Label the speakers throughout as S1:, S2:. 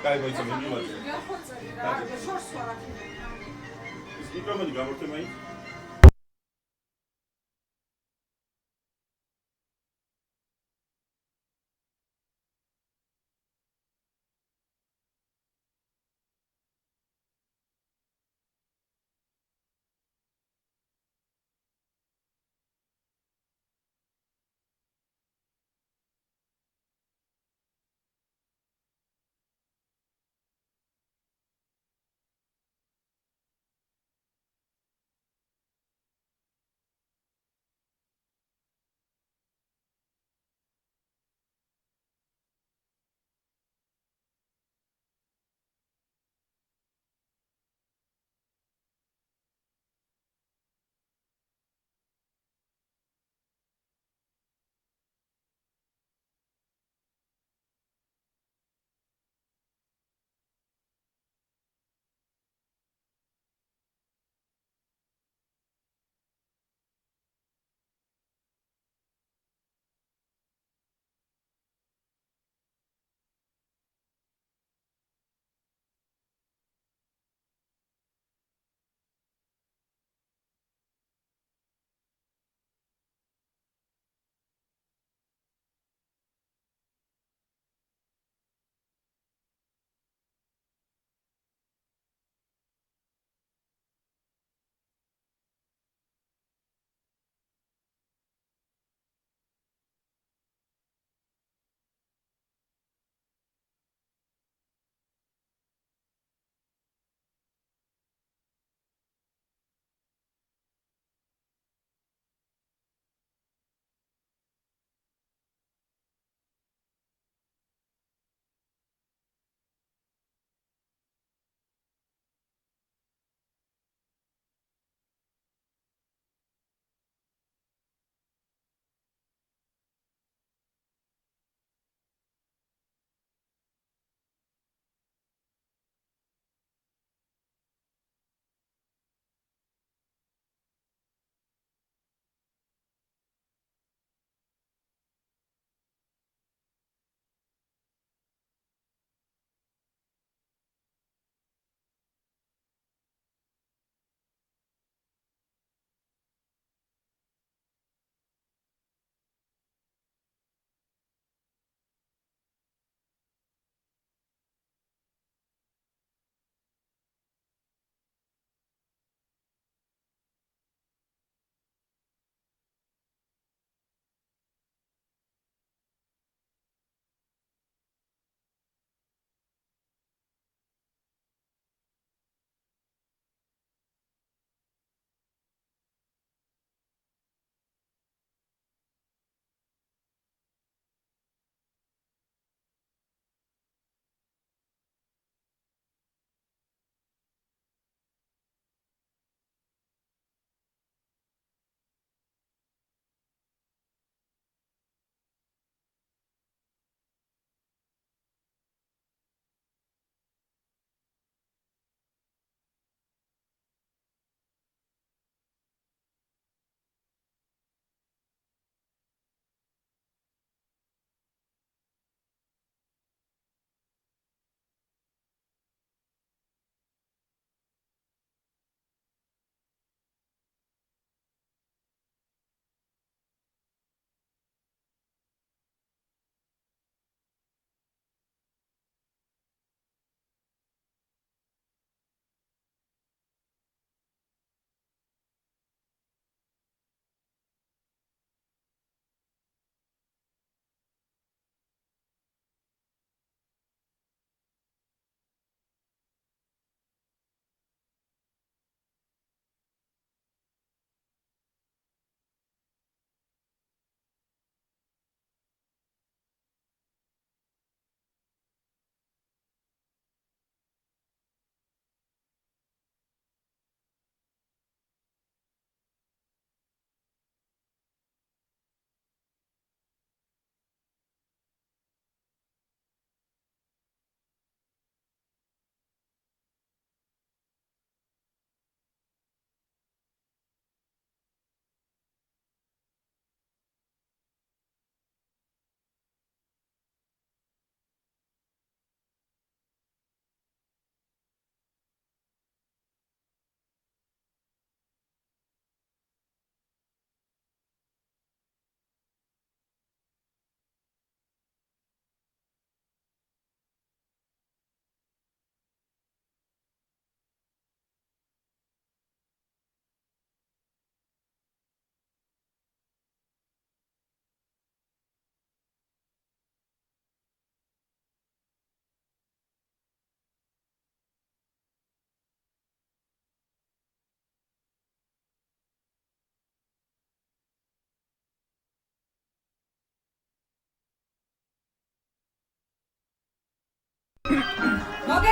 S1: კაი მოიცემ იმილაზე.
S2: გახოცები რა, შორს ვარ.
S1: ის მიკროფონი გამორთე მაინც.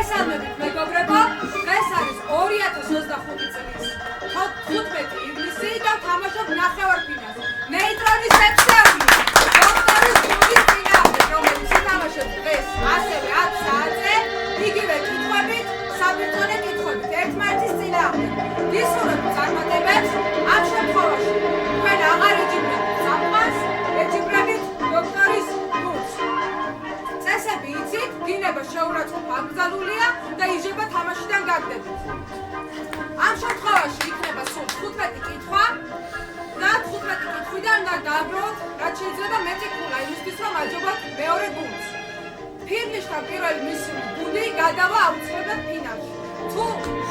S2: მოგესალმებით მეგობრებო, დღეს არის 2025 წლის 15 ივლისი და თამაშობ ნახევარფინალს. ნეიტრონის ექსეული. დოქტორის გუნდის წინააღმდეგ, რომელიც ითამაშებს დღეს ასევე 10 საათზე, იგივე კითხვებით, საბირთვონე კითხვებით, ერთმანეთის წინააღმდეგ. გისურვებთ წარმატებებს, ამ შემთხვევაში თქვენ აღარ ეჯიბრებით სამყაროს, ეჯიბრებით დოქტორის გუნდს. წესები იცით, დინება შეურაცხყოფა აკრძალულია და იჟება თამაშიდან გაგდებით. ამ შემთხვევაში იქნება სულ 15 კითხვა და 15 კითხვიდან უნდა დააგროვოთ, რაც შეიძლება მეტი ქულა იმისთვის, რომ აჯობოთ მეორე გუნდს. ფირნიშთან პირველი მისული გუნდი გადავა აუცილებლად ფინალში. თუ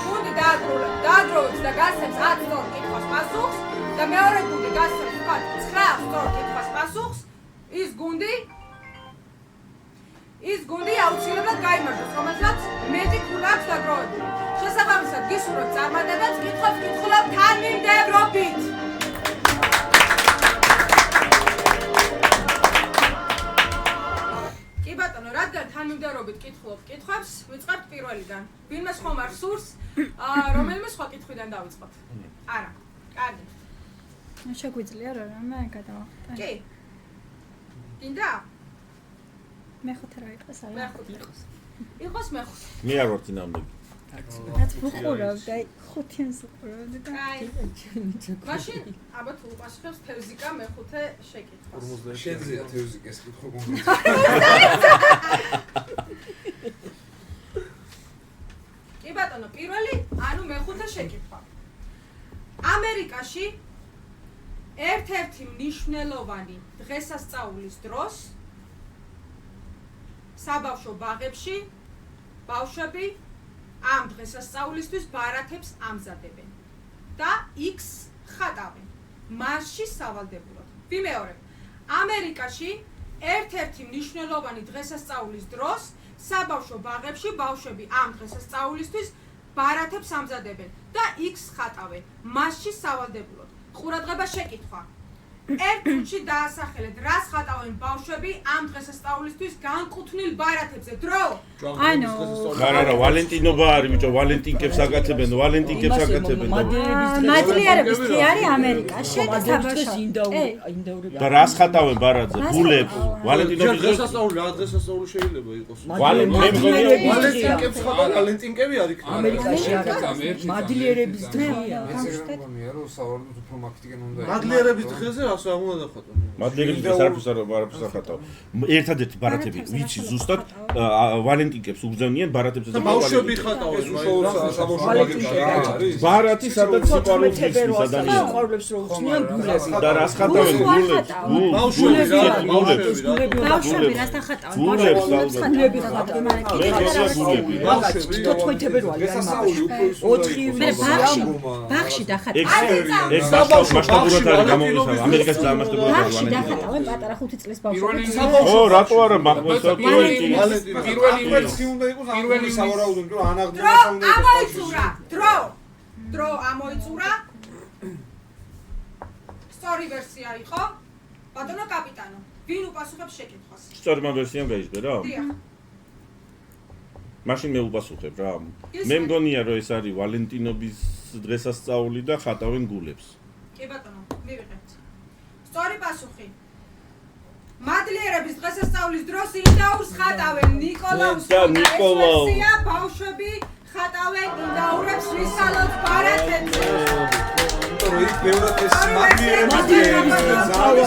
S2: გუნდი დააგროვებს და გასცემს 10 სწორ კითხვას პასუხს და მეორე გუნდი გასცემს ვთქვათ 9 სწორ კითხვას პასუხს, ის გუნდი აუცილებლად გაიმარჯვებს, რომელსაც მეტი ქულა აქვს დაგროვებული. შესაბამისად, გისურვებთ წარმატებებს, კითხვებს კითხულობ თანმიმდევრობით. კი ბატონო, რადგან თანმიმდევრობით კითხულობ კითხვებს, ვიწყებთ პირველიდან. ვინმე ხომ არ სურს, რომელიმე სხვა კითხვიდან დავიწყოთ? არა. კარგი.
S3: შეგვიძლია რამე გადავახტა.
S2: კი. გინდა?
S3: მეხუთე რა იყოს არა?
S2: მეხუთე. იყოს მეხუთე.
S1: მე არ ვარ წინამდები.
S3: რაც ვუყურავდი, აი 5-იანს ვუყურავდი და
S2: კაი. მაშინ აბა თუ უპასუხებს თევზიკა მეხუთე შეკითხვას.
S4: შეიძლება თევზიკას კითხვა გონდეს.
S2: კი ბატონო, პირველი, ანუ მეხუთე შეკითხვა. ამერიკაში ერთ-ერთი მნიშვნელოვანი დღესასწაულის დროს საბავშვო ბაღებში ბავშვები ამ დღესასწაულისთვის ბარათებს ამზადებენ და X ხატავენ მასში სავალდებულოდ. ვიმეორებ, ამერიკაში ერთ-ერთი მნიშვნელოვანი დღესასწაულის დროს საბავშვო ბაღებში ბავშვები ამ დღესასწაულისთვის ბარათებს ამზადებენ და X ხატავენ მასში სავალდებულოდ. ყურადღება შეკითხვა. ერთ წუთში დაასახელეთ, რას ხატავენ ბავშვები ამ დღესასწაულისთვის განკუთვნილ ბარათებზე. დრო.
S3: ანუ
S1: არა, ვალენტინობა არის, ბიჭო, ვალენტინკებს აკეთებენ, ვალენტინკებს აკეთებენ.
S3: მადლიერების დღე არის ამერიკაში და საბავშვო.
S1: და რას ხატავენ ბარათზე? გულებს, ვალენტინობის დღეს.
S4: რა დღესასწაული შეიძლება იყოს?
S1: ვალენტინკებს
S4: ვალენტინკები არის
S5: ამერიკაში მადლიერების დღეა.
S4: რომ სავარაუდოდ უფრო მაქტიკენ უნდა
S6: მადლიერების დღეზე რას არ უნდა დახატო?
S1: მადლიერების დღეს არაფერს არ ხატავ. ერთადერთი ბარათები, ვიცი ზუსტად ვალენტინკებს უგზავნიან ბარათებზე და
S6: ბავშვები ხატავენ,
S1: ბარათი სადაც სიყვარულს იხსნის ადამიანს.
S5: სიყვარულებს რო უხსნიან გულებს.
S1: და რას ხატავენ გულებს?
S3: ბავშვები რას ახატავენ?
S1: გულებს
S5: გულები ხატავენ.
S1: გულები.
S5: თითო თვეთებერვალი არის მაგაში. 4 ივლისი
S3: ბაღში დახატავენ.
S1: ეს მასშტაბურად არის გამოვლენილი. ამერიკაში მასშტაბურად არის
S3: ბაღში
S1: ვალენტინკი.
S3: დახატავენ პატარა 5 წლის ბავშვები.
S1: ო, რატო არა მაგმოსა ვალენტინკი.
S6: პირველი უნდა იყოს პირველი სავარაუდოდ რომ ანაღდურა
S2: დრო ამოიწურა. დრო ამოიწურა. სწორი ვერსია იყო. ბატონო კაპიტანო, ვინ უპასუხებს შეკითხვას?
S1: სწორი ვერსიამ გაიჟღე რა?
S2: დიახ.
S1: მაშინ მე უპასუხებ რა. მე მგონია რომ ეს არის ვალენტინობის დღესასწაული და ხატავენ გულებს.
S2: კი ბატონო, მივიღებთ. სწორი პასუხი. მადლიერების დღესასწაულის დროს ინდაურს ხატავენ ნიკოლაუს
S1: და ნიკოლაუ.
S2: ბავშვები ხატავენ ინდაურებს ვისალოთ ბარათებზე.
S4: რომ იქ ბევრად ეს
S5: მადლიერების დღეა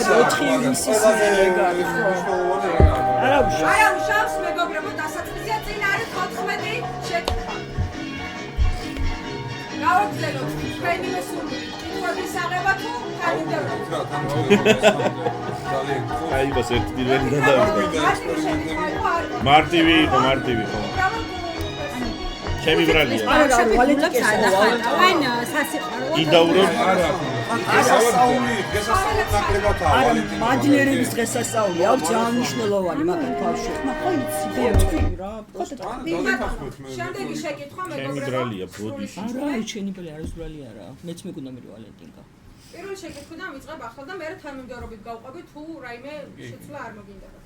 S5: 4 ივლისის
S2: არა უშავს მეგობრებო, დასაწყისია წინ არის 14 შეკითხვა. გავაგზავნოთ თქვენი მესურვილი კითხვების აღება თუ თანმიმდევრობით?
S1: აი ბას ერთ პირველი გადავიდა. მარტივი იყო. ჩემი ბრალია.
S3: ვალენტინკებს დახატავენ სასიყვარულო.
S1: იდაურებს
S5: მადლიერების დღესასწაული აქვს ძალიან მნიშვნელოვანი მაგალ ბავშვებმა. ხო იცი ბევრი რა.
S2: შემდეგი შეკითხვა
S1: ჩემი
S2: მეგობრებო.
S1: ბრალია ბოდიში.
S5: არა, ჩემი ბელი არის ბრალი არა. მეც მეკუნა მე ვალენტინკა.
S2: პირველი შეკითხვიდან ვიწყებ ახლა და მე თანმიმდევრობით გავყვები თუ რაიმე შეცვლა არ მოგინდებათ.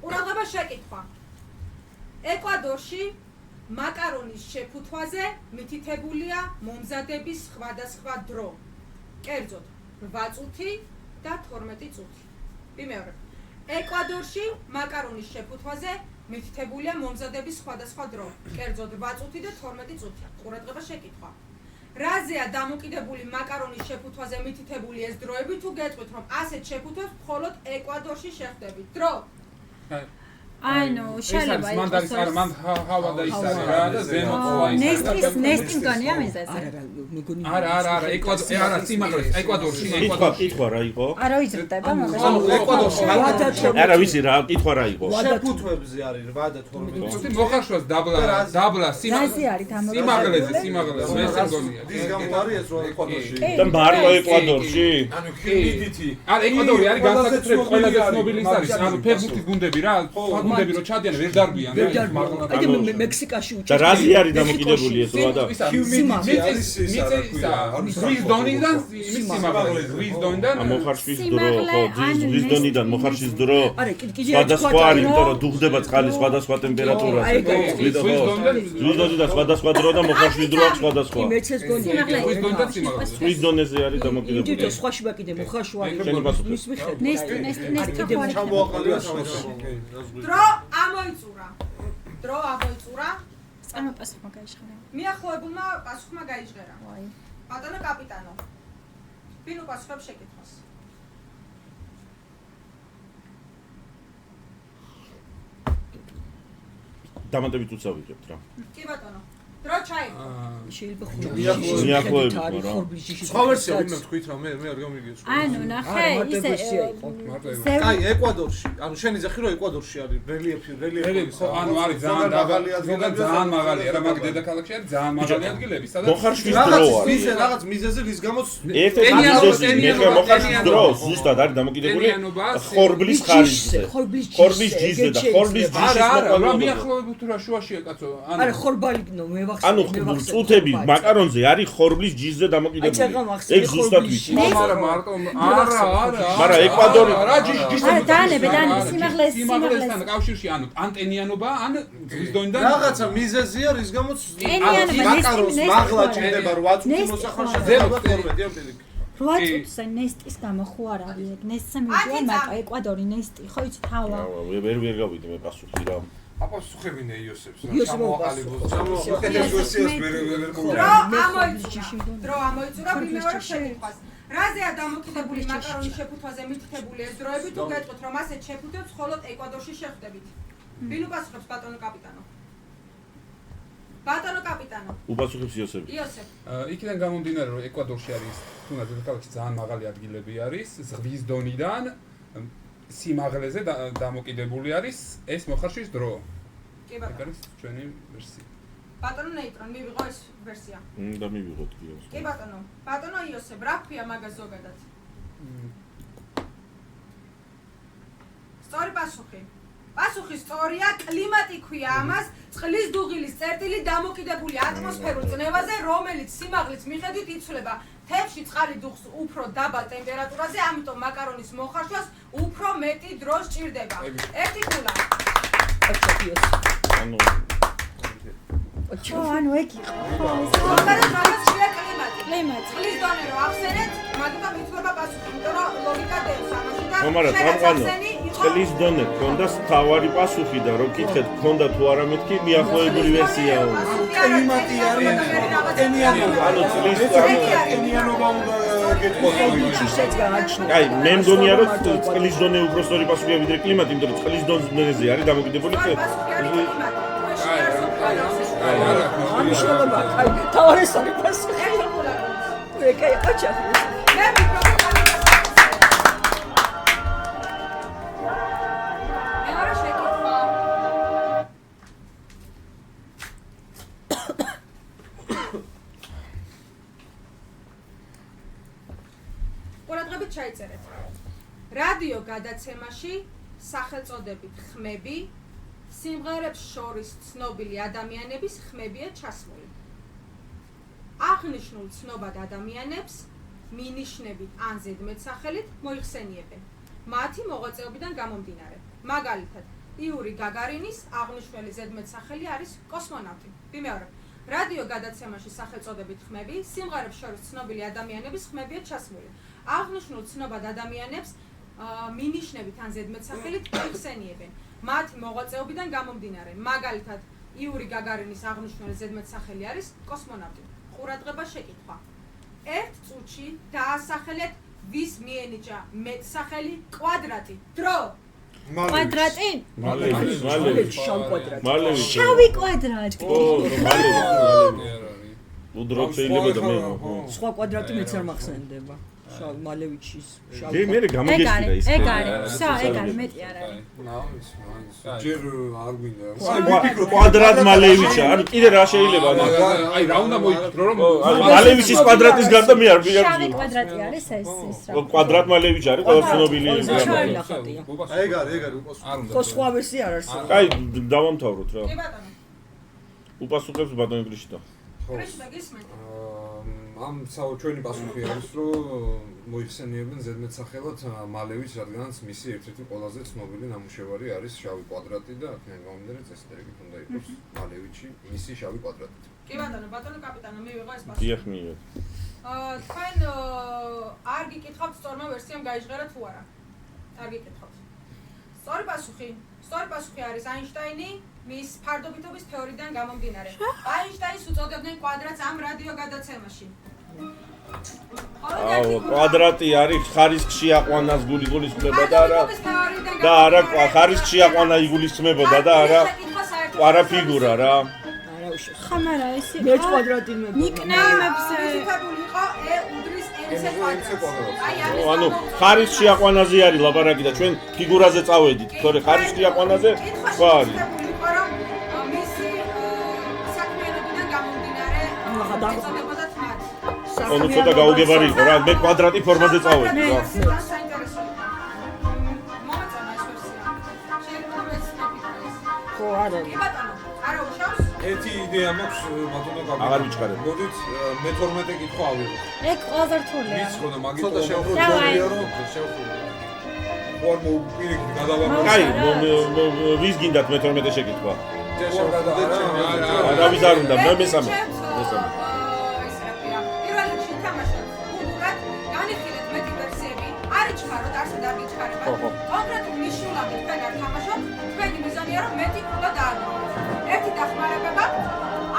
S2: ყურადღება შეკითხვა. ეკვადორში მაკარონის შეფუთვაზე მითითებულია მომზადების სხვადასხვა დრო. კერძოდ 8 წუთი და 12 წუთი. ვიმეორებ. ეკვადორში მაკარონის შეფუთვაზე მითითებულია მომზადების სხვადასხვა დრო. კერძოდ 8 წუთი და 12 წუთი. ყურადღება შეკითხვა. რაზეა დამოკიდებული მაკარონის შეფუთვაზე მითითებული ეს დროები თუ გეტყვით რომ ასეთ შეფუთვებს მხოლოდ ეკვადორში შეხვდებით. დრო.
S3: ანუ შეიძლება
S7: მანდარის არ მან ჰავა და ის არის რა და ზემოთ
S3: ნესტის მგონია მიზეზი.
S7: არა ეკვადორში
S1: კითხვა რა იყო?
S3: არა ვიზრდება მაგას.
S4: ანუ ეკვადორში
S1: არა ვიცი რა, კითხვა რა იყო?
S4: შეფუთვებზე არის 8 და 12
S7: წუთი მოხარშვას დაბლა
S3: რაზე არის
S7: სიმაღლეზე მე საგონია
S4: ის გამო არის ეს რომ ეკვადორში
S1: და მარტო ეკვადორში?
S6: ანუ ჰიმიდიტი
S7: არა ეკვადორი არის განსაკუთრებით ყველაზე ცნობილი ის არის ანუ ფეხბურთის გუნდები რა გუნდები რო ჩადიან ვერ დარბიან
S5: აი მექსიკაში
S1: და რაზე არის დამოკიდებული ეს რა?
S7: ზღვის დონიდან იმის სიმაღლეზე ზღვის დონიდან
S1: მოხარშვის დრო ხო ზღვის დონიდან მოხარშვის დრო სხვადასხვა არის იმიტომ რომ დუღდება წყალი სხვადასხვა ტემპერატურაზე ზღვის დონიდან სხვადასხვა დრო და მოხარშვის დრო აქვს სხვადასხვა
S5: მეც ეს გონია
S7: ზღვის დონიდან სიმაღლეზე
S1: ზღვის დონეზე არის დამოკიდებული
S5: იმიტომ სხვაში ბაკიდე მოხარშვა
S1: შენი პასუხი
S5: მის მიხედვით
S3: ნესტი
S4: ჩამოაყალიბა სამოსა
S2: დრო ამოიწურა. დრო ამოიწურა.
S3: წამო პასუხმა გაიჟღერა.
S2: მიახლოებულმა პასუხმა გაიჟღერა. ბატონო კაპიტანო. ვინ უპასუხებს შეკითხვას?
S1: დამატებით უცავიღებთ რა.
S2: კი ბატონო. დრო ჩაიგო.
S5: შეიძლება
S1: მიახლოებით რა.
S4: სხვა ვერსია ვინმე თქვით რა მე არ გამიგიოს
S3: ანუ ნახე ისე
S4: აი ეკვადორში ანუ შენი ზახი რომ ეკვადორში არის რელიეფი
S7: ანუ არის ძალიან დაბალი ძალიან მაღალი არა მაგ დედაქალაქში არის ძალიან მაღალი ადგილები სადაც
S1: მოხარშვის დრო არის
S4: ის რაღაც მიზეზი რის გამოც
S1: ერთ-ერთი მიზეზი მე მოხარშვის დრო ზუსტად არის დამოკიდებული ხორბლის ხარისზე ხორბლის ჯიზზე და ხორბლის ჯიშის
S7: არა მიახლოებით რა შუაშია კაცო
S5: არა ხორბალიგნო მე
S1: ანუ წუთები მაკარონზე არის ხორბლის ჯიზზე დამოკიდებული. ეგ ზუსტად ვიცი.
S7: არა მარტო არა
S1: მაგრამ ეკვადორი
S7: რა ჯიში
S3: დანები
S7: სიმაღლესთან კავშირში ანუ ან ტენიანობა ან ზღვის დონიდან
S4: რაღაცა მიზეზია რის გამოც
S3: ტენიანობა,
S4: მაკარონს მაღლა ჭირდება 8 წუთი მოსახარშა ზემოთ 12 ამბილი
S3: 8 წუთზე ნესტის გამო ხო არ არის ეგ ნესტზე მივიდა მარტო ეკვადორი ნესტი ხო იცით ჰავა
S1: ვერ გავიდე მე პასუხი რა.
S6: აპასუხებინე იოსებს
S4: ჩამოაყალიბოს
S2: დრო ამოიწურა ვიმეორებ შეკითხვას. რაზეა დამოკიდებული მაკარონის შეფუთვაზე მითითებული ეს დროები თუ გეტყვით რომ ასეთ შეფუთვებს მხოლოდ ეკვადორში შეხვდებით? ვინ უპასუხებს ბატონო კაპიტანო? ბატონო კაპიტანო.
S1: უპასუხებს იოსები.
S2: იოსებ.
S7: იქიდან გამომდინარე რომ ეკვადორში არის თუნდაც დედაქალაქში ძალიან მაღალი ადგილები არის ზღვის დონიდან სიმაღლეზე დამოკიდებული არის ეს მოხარშვის დრო.
S2: კი ბატონო.
S7: ეგ არის ჩვენი ვერსია.
S2: ბატონო ნეიტრონ მივიღო ეს ვერსია.
S1: და მივიღოთ კი.
S2: კი ბატონო. ბატონო იოსებ, რა ქვია მაგას ზოგადად? სწორი პასუხი. პასუხი სწორია, კლიმატი ქვია ამას, წყლის დუღილის წერტილი დამოკიდებული ატმოსფერულ წნევაზე, რომელიც სიმაღლის მიხედვით იცვლება. თევზში წყალი დუღს უფრო დაბალ ტემპერატურაზე, ამიტომ მაკარონის მოხარშვას უფრო მეტი დრო სჭირდება. ერთი ქულა.
S3: ანუ ეგ იყო.
S2: ზოგადად მაგას ქვია კლიმატი. წყლის დონე რო ახსენეთ, მაგიტომ იცვლება პასუხი, იმიტომ რომ ლოგიკა დევს ამაში და
S1: მაგრამ წამყვანო წყლის დონე ქონდა თავარი პასუხი და რო გითხეთ ქონდა თუ არა მეთქი მიახლოებული ვერსიაა.
S4: კლიმატი არის ტენიანობა
S1: ანუ წყლის
S4: ტენიანობა უნდა გეტყვა
S1: აი მე მგონია რომ წყლის დონე უფრო სწორი პასუხია ვიდრე კლიმატი, იმიტომ რომ წყლის დონეზე არის დამოკიდებული
S5: ამიშნობა აი თავარესარი პასუხი ეგ აჭა
S2: ყურადღებით ჩაიწერეთ. რადიო გადაცემაში სახელწოდებით ხმები სიმღერებს შორის ცნობილი ადამიანების ხმებია ჩასმული. აღნიშნულ ცნობად ადამიანებს მინიშნებით ან ზედმეტსახელით მოიხსენიებენ. მათი მოღვაწეობიდან გამომდინარე. მაგალითად, იური გაგარინის აღნიშნული ზედმეტსახელი არის კოსმონავტი. ვიმეორებ, რადიო გადაცემაში სახელწოდებით ხმები სიმღერებს შორის ცნობილი ადამიანების ხმებია ჩასმული. აღნიშნულ ცნობად ადამიანებს მინიშნებით ან ზედმეტსახელით იხსენიებენ. მათი მოღვაწეობიდან გამომდინარე, მაგალითად, იური გაგარინის აღნიშნული ზედმეტსახელი არის კოსმონავტი. ყურადღება შეკითხვა. ერთ წუთში დაასახელეთ ვის მიენიჭა მეტსახელი კვადრატი. დრო.
S3: კვადრატი?
S1: მალევი.
S3: შავი კვადრატი.
S1: მალევი. უდროთ შეიძლება და მე.
S5: სხვა კვადრატი მეც არ მახსენდება. შავი მალევიჩის შავი.
S1: მე გამოგეშირა ის.
S3: ეგ არის. ეგ არის მეტი არ არის.
S6: ჯერ არ გვინდა.
S1: კვადრატ მალევიჩა, ანუ კიდე რა შეიძლება?
S7: აი რა უნდა მოიქრო რომ
S1: მალევიჩის კვადრატის გარდა მე არ ვიღებ.
S3: შავი კვადრატი არის ეს რა.
S1: კვადრატ მალევიჩა არის ყველა ცნობილი.
S5: შავი ნახატია.
S4: ეგ არის უპასუხო.
S5: ხო სხვა ვერსია არ არსებობს.
S1: აი დავამთავროთ რა.
S2: კი ბატონო.
S1: უპასუხებს ბატონი გრიშტა.
S2: კრიშნა გისმენთ.
S6: ამ ჩვენი პასუხი არის, რომ მოიხსენიებენ ზედმეტსახელად მალევიც, რადგანაც მისი ერთ-ერთი ყველაზე ცნობილი ნამუშევარი არის შავი კვადრატი და აქედან გამომდინარე წესწერებით უნდა იყოს მალევიჩი მისი შავი კვადრატით.
S2: კი ბატონო კაპიტანო, მივიღო ეს პასუხი.
S1: დიახ მიიღე.
S2: თქვენ არ გიკითხავთ სწორმა ვერსიამ გაიჟღერა თუ არა? არ გიკითხავთ. სწორი პასუხი არის აინშტაინი მის ფარდობითობის თეორიიდან გამომდინარე. აინშტაინს უწოდებდნენ კვადრატს ამ რადიო გადაცემაში.
S1: კვადრატი არის ხარისხში აყვანას გულისხმება და არა ხარისხში აყვანა იგულისხმებოდა და არა ფიგურა რა.
S3: ხამარა ისი.
S5: მეც კვადრატი მე.
S3: ნიკნეიმებს
S2: მითითებული იყო ე უდრის NC კვადრატს.
S1: ანუ ხარისხში აყვანაზე არის ლაბარაკი და ჩვენ ფიგურაზე წავედით. თორე ხარისხში აყვანაზე სხვა არის. ანუ ცოტა გაუგებარი იყო რა, მე კვადრატი ფორმაზე წავედი რა.
S5: ხო არა.
S2: არა უშავს?
S6: ერთი იდეა მაქვს ბატონო კაპიტანო.
S1: აღარ ვიჩქარებ.
S6: მოდით მე-12 კითხვა ავიღოთ.
S3: ეგ ყველაზე რთულია.
S6: ვის ხო და მაგით
S4: ცოტა შევხვდით შევხვდით.
S6: ხوار მოვპირიქით გადავამოწმე.
S1: კაი, ვის გინდათ მე-12 შეკითხვა?
S6: რა
S1: ვიზარ უნდა, მე მესამე.
S2: კონკრეტულ ნიშნულამდე თქვენ არ თამაშობთ, თქვენი მიზანია რომ მეტი ქულა დააგროვოთ. ერთი დახმარება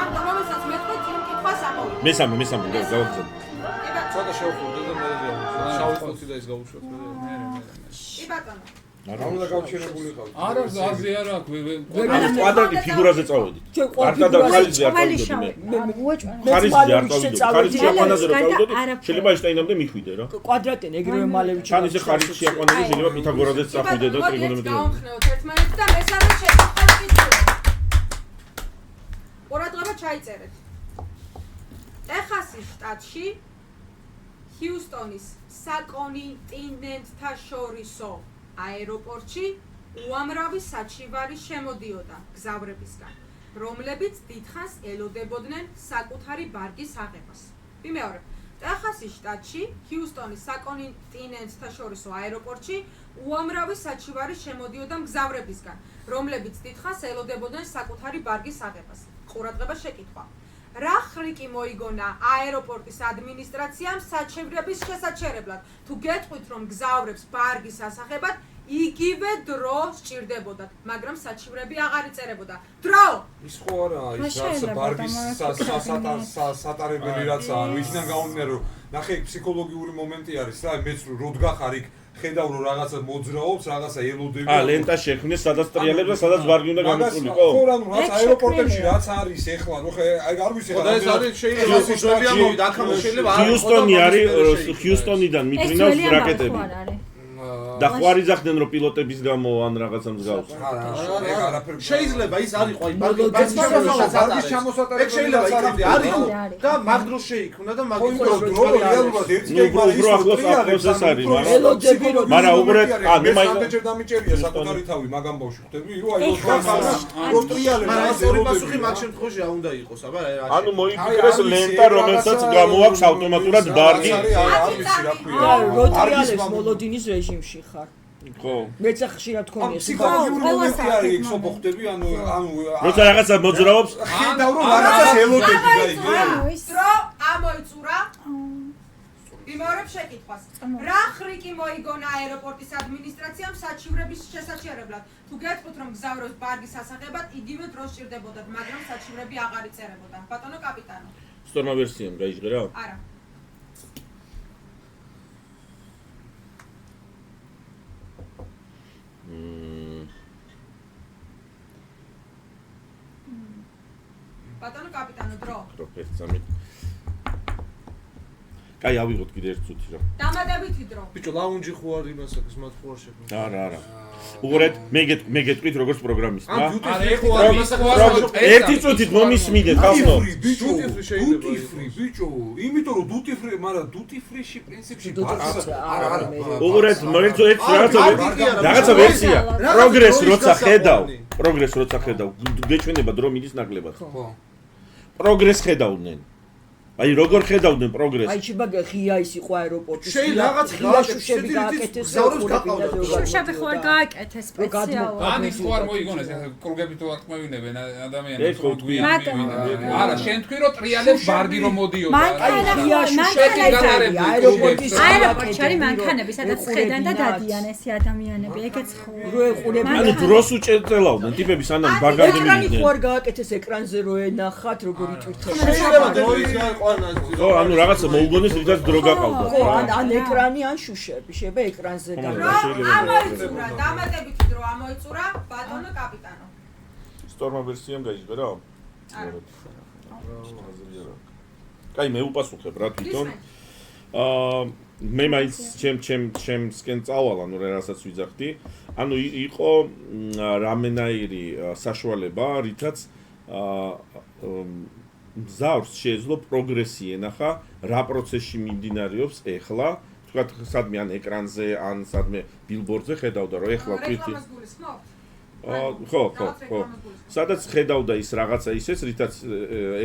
S2: ამ რომელსაც მეტყვით იმ კითხვას ამოვიდეთ.
S1: მესამე გავაგზავნე.
S4: ცოტა შევხვდით და მე შავი ხუთი და ის გავუშვათ მე.
S2: კი ბატონო.
S6: რა უნდა გავჩერებული ყავით?
S7: არა ზაზე არა აქვს.
S1: კვადრატი ფიგურაზე წავედით. არ ხარისხზე არ წავიდოდი მე. ხარისხზე არ წავიდოდი. ხარისხში აყვანაზე რომ წავიდოდი, შეიძლება აინშტაინამდე მიხვიდე რა.
S5: კვადრატენ ეგრევე მალევიჩი.
S1: თან ისე ხარისხში აყვანაზე შეიძლება პითაგორაზეც წახვიდე და ტრიგონომეტრია.
S2: გავხსნევთ ერთმანეთს და მესამე შეკითხვა ვკითხულობ. ყურადღება ჩაიწერეთ. ტეხასის შტატში ჰიუსტონის საკონტინენტთა შორისო აეროპორტში უამრავი საჩივარი შემოდიოდა გზავრებისგან, რომლებიც დიდხანს ელოდებოდნენ საკუთარი ბარგის აღებას. ვიმეორებ, ტეხასის შტატში ჰიუსტონის საკონტინენტთა შორისო აეროპორტში უამრავი საჩივარი შემოდიოდა მგზავრებისგან, რომლებიც დიდხანს ელოდებოდნენ საკუთარი ბარგის აღებას. ყურადღება შეკითხვა. რა ხრიკი მოიგონა აეროპორტის ადმინისტრაციამ საჩივრების შესაჩერებლად? თუ გეტყვით, რომ გზავრებს ბარგის ასახებად იგივე დრო სჭირდებოდათ, მაგრამ საჩივრები აღარ იწერებოდა. დრო!
S6: ის ხო არა, ის რაც ბარგის სატარებელი რაც არის, ვისიდან გამომდინარე რომ ნახე ფსიქოლოგიური მომენტი არის რა, მეც როდგახარ იქ ხედავ რომ რაღაცა მოძრაობს, რაღაცა ელოდები.
S1: ლენტა შექმნეს, სადაც ტრიალებს და სადაც ბარგი უნდა გამოსულიყო.
S6: ხო, რა, რაც აეროპორტებში რაც არის ეხლა, ნუ ხე, აი არ ვიცი
S4: და ეს არის შეიძლება უძველია მოვიდა, აქ შეიძლება არ
S1: ჰიუსტონი არის, ჰიუსტონიდან მიტვინავს რაკეტები. და ხوار იძახდნენ რომ პილოტების გამო ან რაღაცა მსგავს.
S4: შეიძლება ის არ იყო, აი ბარგის ჩამოსატარებელი. ეგ შეიძლება იქნება არისო და მაგ დროს შეიქმნა და მაგ დროს
S6: რეალურად ერთი გეგმა ის
S1: ახლოს ეს არის, მაგრამ უბრალოდ
S6: მეჯერ დამიჭერია საკუთარი თავი მაგამ ბავშვი ხდები, რომ აი რო ტრიალებს
S4: მაგრამ ეს ორი პასუხი მაგ შემთხვევაში რა უნდა იყოს, აბა
S1: ანუ მოიფიქრეს ლენტა, რომელსაც გამოაქვს ავტომატურად ბარგი.
S5: რო ტრიალებს მოლოდინის რეჟიმში ხარ.
S1: ხო.
S5: მეც ხშირად თქონია.
S4: ფსიქოლოგიური მომენტი არის იქ სოფო ხდები, ანუ
S1: როცა რაღაცა მოძრაობს,
S4: ხედავ რომ რაღაცას ელოდები გაიგე.
S2: დრო ამოიწურა. იმეორებ შეკითხვას. რა ხრიკი მოიგონა აეროპორტის ადმინისტრაციამ საჩივრების შესაჩერებლად? თუ გეტყვით რომ გზავროს ბარგის ასაღებად, იგივე დროს სჭირდებოდათ, მაგრამ საჩივრები აღარ იწერებოდა. ბატონო კაპიტანო.
S1: სტორმა ვერსიამ გაიჟღერა?
S2: არა. ბატონო კაპიტანო დრო.
S1: პროფესორი. კაი ავიღოთ კიდე ერთ წუთი რა.
S2: დამადებითი დრო.
S4: ბიჭო, ლაუნჯი ხო არ იმასაკის მათ ხო არ შეგვიძლია.
S1: არა. უღურეთ, მე გეტყვით როგორც პროგრამისტმა. ერთი წუთით მომისმინეთ ხალხო.
S4: დუტი ფრი შეიძლება.
S6: დუტი ფრი, ბიჭო, იმიტომ რომ დუტი ფრი, მაგრამ დუტი ფრიში პრინციპში არა.
S1: უღურეთ, რაღაცა ვერსია. პროგრესს როცა ხედავ, გეჩვენება დრო მიდის ნაკლებად.
S6: ხო.
S1: პროგრესს ხედავდნენ. აი როგორ ხედავდნენ პროგრესს?
S5: აი შებაგა ღია ის იყო აეროპორტი.
S4: შეიძლება რაღაც
S5: ღია შუშები გააკეთეს.
S3: შუშები ხო არ გააკეთეს სპეციალურად.
S7: ანის ხო არ მოიგონეს კრუგები თუ არ ყმევინებენ ადამიანებს რომ გვიან. არა, შენ თქვი რომ ტრიალებს ბარგი რომ მოდიოდა.
S3: აეროპორტში არის მანქანები, სადაც ხედან და დადიან ესე ადამიანები. ეგეც ხო.
S5: რო ეყურებიან.
S1: ანუ დროს უჭერწელავდნენ ტიპები სანამ ბარგამდე
S5: ეკრანი
S1: მივიდნენ.
S5: ხო არ გააკეთეს ეკრანზე რო ენახათ როგორი თვითონ.
S4: შეიძლება დროის გაყვანას.
S1: ხო, ანუ რაღაცა მოუგონეს, რითაც დრო გაყავდა.
S5: ხო, ან ეკრანი, ან შუშები, შეიძლება ეკრანზე
S2: ამოიწურა, დამატებითი დრო ამოიწურა, ბატონო კაპიტანო.
S1: სტორმა ვერსიამ გაიჟღერა?
S2: არა.
S1: კაი, მე უპასუხებ რა თვითონ. მე მაინც ჩემსკენ წავალ, ანუ რასაც ვიძახდი. ანუ იყო რამენაირი საშუალება, რითაც მზავრს შეეძლო პროგრესი ენახა, რა პროცესში მიმდინარეობს ეხლა, თქვათ სადმე ან ეკრანზე, ან სადმე ბილბორდზე ხედავდა, რომ ეხლა თვითი ხო. სადაც ხედავდა ის რაღაცა ისეს, რითაც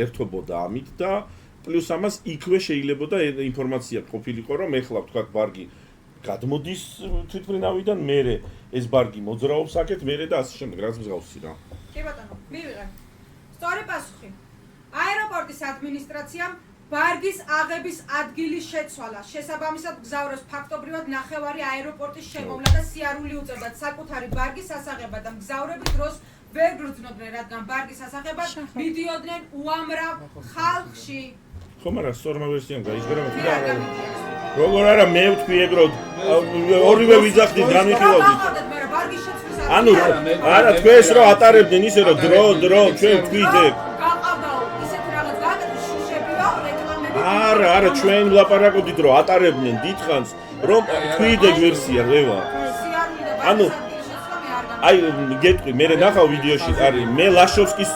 S1: ერთობოდა ამით და პლუს ამას იქვე შეიძლებოდა ინფორმაცია ყოფილიყო, რომ ეხლა თქვათ ბარგი გადმოდის თვითმფრინავიდან, მერე ეს ბარგი მოძრაობს აქეთ, მერე და ასე შემდეგ, რაც მსგავსი რა.
S2: კი ბატონო, მივიღე. სწორი პასუხი. აეროპორტის ადმინისტრაციამ ბარგის აღების ადგილის შეცვალა. შესაბამისად გზავროს ფაქტობრივად ნახევარი აეროპორტის შემოვლა და სიარული უწევდათ საკუთარი ბარგის ასაღებად და მგზავრები დროს ვერ გრძნობდნენ, რადგან ბარგის ასაღებად მიდიოდნენ უამრავ ხალხში.
S1: ხო, მაგრამ სტორმა ვერსიამ გაიჟღერა, მაგრამ როგორ არა მე ვთქვი ეგროდ ორივე ვიძახდით, განვიხილავდით. ანუ არა თქვენს რო ატარებდნენ ისე რომ დრო ჩვენ ვთქვით ეგ. არა, ჩვენ ვლაპარაკობდით რომ ატარებდნენ დიდხანს, რომ თქვით ეგ ვერსია რევა. ანუ აი გეტყვი, მე ნახავ ვიდეოში, არის მე ლაშოვსკის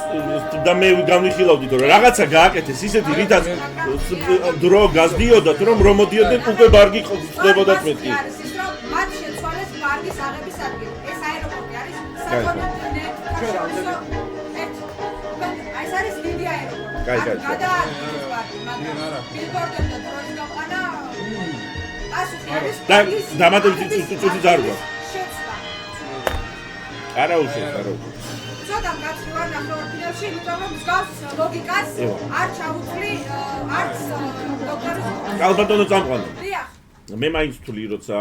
S1: და მე განვიხილავდით რომ რაღაცა გააკეთეს ისეთი რითაც დრო გაზდიოდათ რომ მოდიოდნენ უკვე ბარგი ხდებოდათ მეთქი.
S2: მათ შეცვალეს ბარგის აღების ადგილი. ეს აეროპორტი არის საკონდენე. ეს არის დიდი აეროპორტი.
S1: კაი. და დამატებითი წუთი დარგვა. არა უშეშ.
S2: ცოტა კაცი ვარ ნახევარფინალში, იმიტომ რომ მსგავს ლოგიკას არ ჩავუწვლი არც დოქტორის.
S1: ალბათონო წამყვანი.
S2: დიახ.
S1: მე მაინც ვთვლი, როცა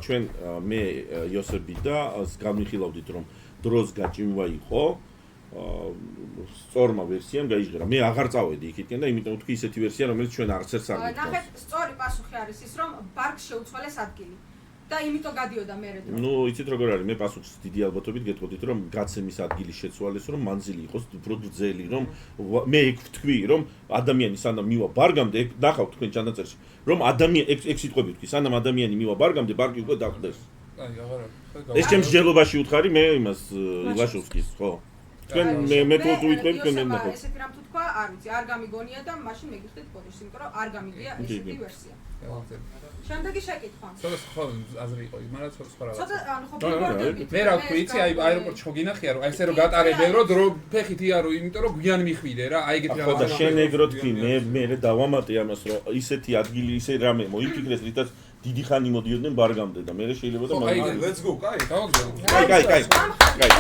S1: ჩვენ მე იოსები და განვიხილავდით რომ დროს გაჭიმვა იყო, სწორმა ვერსიამ გაიჟღერა. მე აღარ წავედი იქითკენ და იმიტომ ვთქვი ისეთი ვერსია, რომელიც ჩვენ არც ერთს არ გითხავს.
S2: ნახეთ, სწორი პასუხი არის ის, რომ ბარგს შეუცვალეს ადგილი. და იმიტომ გადიოდა მერე დრო.
S1: ნუ იცით როგორ არის, მე პასუხს დიდი ალბათობით გეტყოდით, რომ გაცემის ადგილი შეცვალეს, რომ მანძილი იყოს უფრო გრძელი, რომ მე ეგ ვთქვი, რომ ადამიანი სანამ მივა ბარგამდე, ეგ ნახავთ თქვენ ჩანაწერში, რომ ადამიანი ეგ სიტყვები ვთქვი, სანამ ადამიანი მივა ბარგამდე, ბარგი უკვე დახვდეს.
S7: აი, აღარა.
S1: ეს ჩემს ჯელობაში უთხარი მე იმას ლაშოვსკის, ხო? თქვენ მე თუ ვიტყვები, თქვენ მე ნახავთ.
S2: ესეთი რამ თუ თქვა, არ ვიცი, არ გამიგონია და მაშინ მეგიხდეთ ბოდიშს, იმიტომ რომ არ გამიგია ესეთი ვერსია. შემდეგი შეკითხვა.
S7: ცოტა სხვა აზრი იყო, მაგრამ სხვა რაღაც.
S2: ცოტა ანუ ხო ბილბორდები.
S7: მე რა ვთქვი, იცი, აი აეროპორტში ხო გინახია, რომ აი ესე რომ გატარებენ, რომ ფეხით იარო, იმიტომ რომ გვიან მიხვიდე რა, აი ეგეთი
S1: რაღაცა. ხო და შენ ეგ რო თქვი, მე დავამატე ამას, რომ ისეთი ადგილი, ისე რამე მოიფიქრეს, რითაც დიდი ხანი მოდიოდნენ ბარგამდე და მე შეიძლება და
S6: let's go, კაი.
S1: კაი.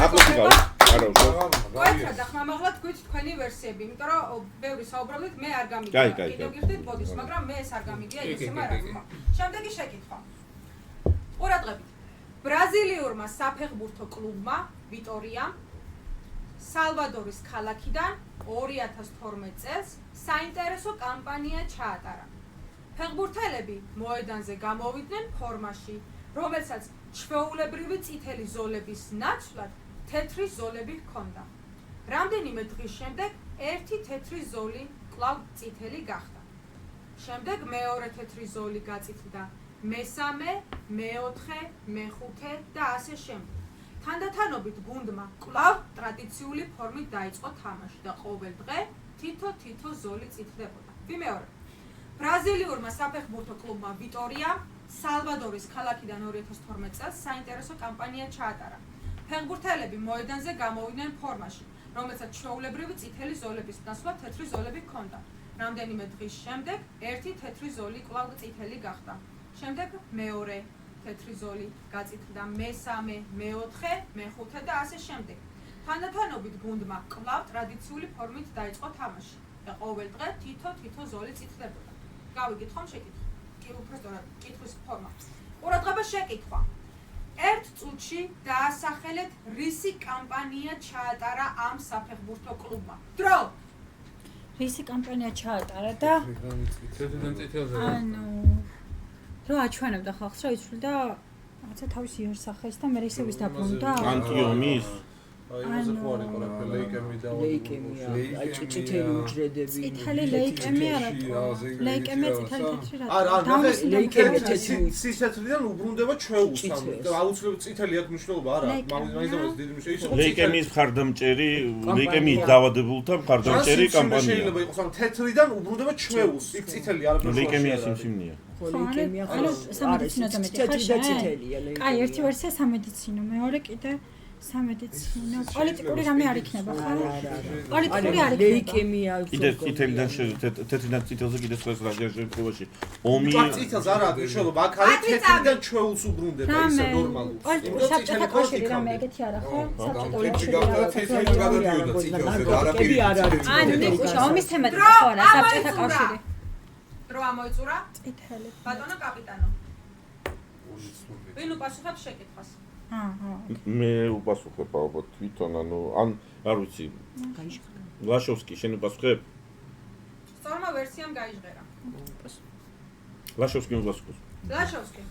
S1: ახლოს ვიყავ. არა უშო.
S2: კაი, და ხმამაღლა თქვით თქვენი ვერსიები, იმიტომ რომ ბევრი საუბრობდით, მე არ გამიგია. კიდევ გიხდით ბოდის, მაგრამ მე ეს არ გამიგია, ისე მაგრამ. შემდეგი შეკითხვა. ყურადღებით. ბრაზილიურმა საფეხბურთო კლუბმა ვიტორიამ სალვადორის ქალაქიდან 2012 წელს საინტერესო კამპანია ჩაატარა. ფეხბურთელები მოედანზე გამოვიდნენ ფორმაში, რომელსაც ჩვეულებრივი წითელი ზოლების ნაცვლად თეთრი ზოლები ჰქონდა. რამდენიმე დღის შემდეგ ერთი თეთრი ზოლი კვლავ წითელი გახდა. შემდეგ მეორე თეთრი ზოლი გაწითლდა, მესამე, მეოთხე, მეხუთე და ასე შემდეგ. თანდათანობით გუნდმა კვლავ ტრადიციული ფორმით დაიწყო თამაში და ყოველ დღე თითო ზოლი წითლდებოდა. ვიმეორებ. ბრაზილიურმა საფეხბურთო კლუბმა ვიტორიამ სალვადორის ქალაქიდან 2012 წელს საინტერესო კამპანია ჩაატარა. ფეხბურთელები მოედანზე გამოვიდნენ ფორმაში, რომელსაც ჩვეულებრივი წითელი ზოლების ნაცვლად თეთრი ზოლები ჰქონდა. რამდენიმე დღის შემდეგ ერთი თეთრი ზოლი კვლავ წითელი გახდა. შემდეგ მეორე თეთრი ზოლი გაწითლდა, მესამე, მეოთხე, მეხუთე და ასე შემდეგ. თანდათანობით გუნდმა კვლავ ტრადიციული ფორმით დაიწყო თამაში და ყოველ დღე თითო ზოლი წითლდებოდა. გავიგეთ ხომ შეკითხვა? კი, უბრალოდ კითხვის ფორმა. ყურადღება შეკითხვა. ერთ წუთში დაასახელეთ რისი კამპანია ჩაატარა ამ საფეხბურთო კლუბმა. დრო.
S3: რისი კამპანია ჩაატარა და
S7: თეთრიდან წითელზე.
S3: ანუ რო აჩვენებდა ხალხს რა იცვლიდა რაღაცა თავის იერსახეს და მე ისე ვის დაბრუნდა
S1: ანტიომის
S4: აი მოზე ხო არის ყველაფერი ლეიკემი და
S5: ლეიკემია, აი წითელი უჯრედები.
S3: წითელი ლეიკემი არა თქო. ლეიკემია წითელი თეთრი რა.
S4: არა,
S5: ლეიკემია თეთრი.
S4: სისხლიდან უბრუნდება ჩვეულს. აუცილებლად წითელი აქვს მნიშვნელობა, არა? მაინც დიდი მნიშვნელობა.
S1: ლეიკემიის მხარდამჭერი, ლეიკემიით დაავადებულთა მხარდამჭერი კამპანია.
S4: შეიძლება იყოს, ანუ თეთრიდან უბრუნდება ჩვეულს. იქ წითელი არ არის.
S1: ლეიკემია სიმსივნეა.
S5: ლეიკემია ხო
S3: სამედიცინო და
S5: თეთრი და წითელია ლეიკემია.
S3: აი, ერთი ვერსია სამედიცინო, მეორე კიდე სამედიცინო. პოლიტიკური რამე არ იქნება, ხო? პოლიტიკური არ იქნება.
S5: ლეიკემია
S1: კიდე წითელიდან თეთრიდან წითელზე კიდე სხვა შემთხვევაში ომი
S4: წითელს არ აქვს მნიშვნელობა, აქ არის თეთრიდან ჩვეულს უბრუნდება, ისე ნორმალურს.
S3: საბჭოთა კავშირი რამე ეგეთი არა, ხო? საბჭოთა კავშირი
S6: გადადიოდა წითელზე და არაფერი არ არის.
S3: ანუ ნიკუშა ომის თემატიკა ხო არა, საბჭოთა კავშირი.
S2: დრო ამოიწურა?
S3: წითელი.
S2: ბატონო კაპიტანო. ვინ უპასუხებს შეკითხვას?
S1: მე უპასუხებ ალბათ თვითონ, ანუ ან არ ვიცი. ლაშოვსკი შენ უპასუხებ?
S2: სწორმა ვერსიამ გაიჟღერა.
S1: ლაშოვსკი უპასუხებს.
S2: ლაშოვსკი.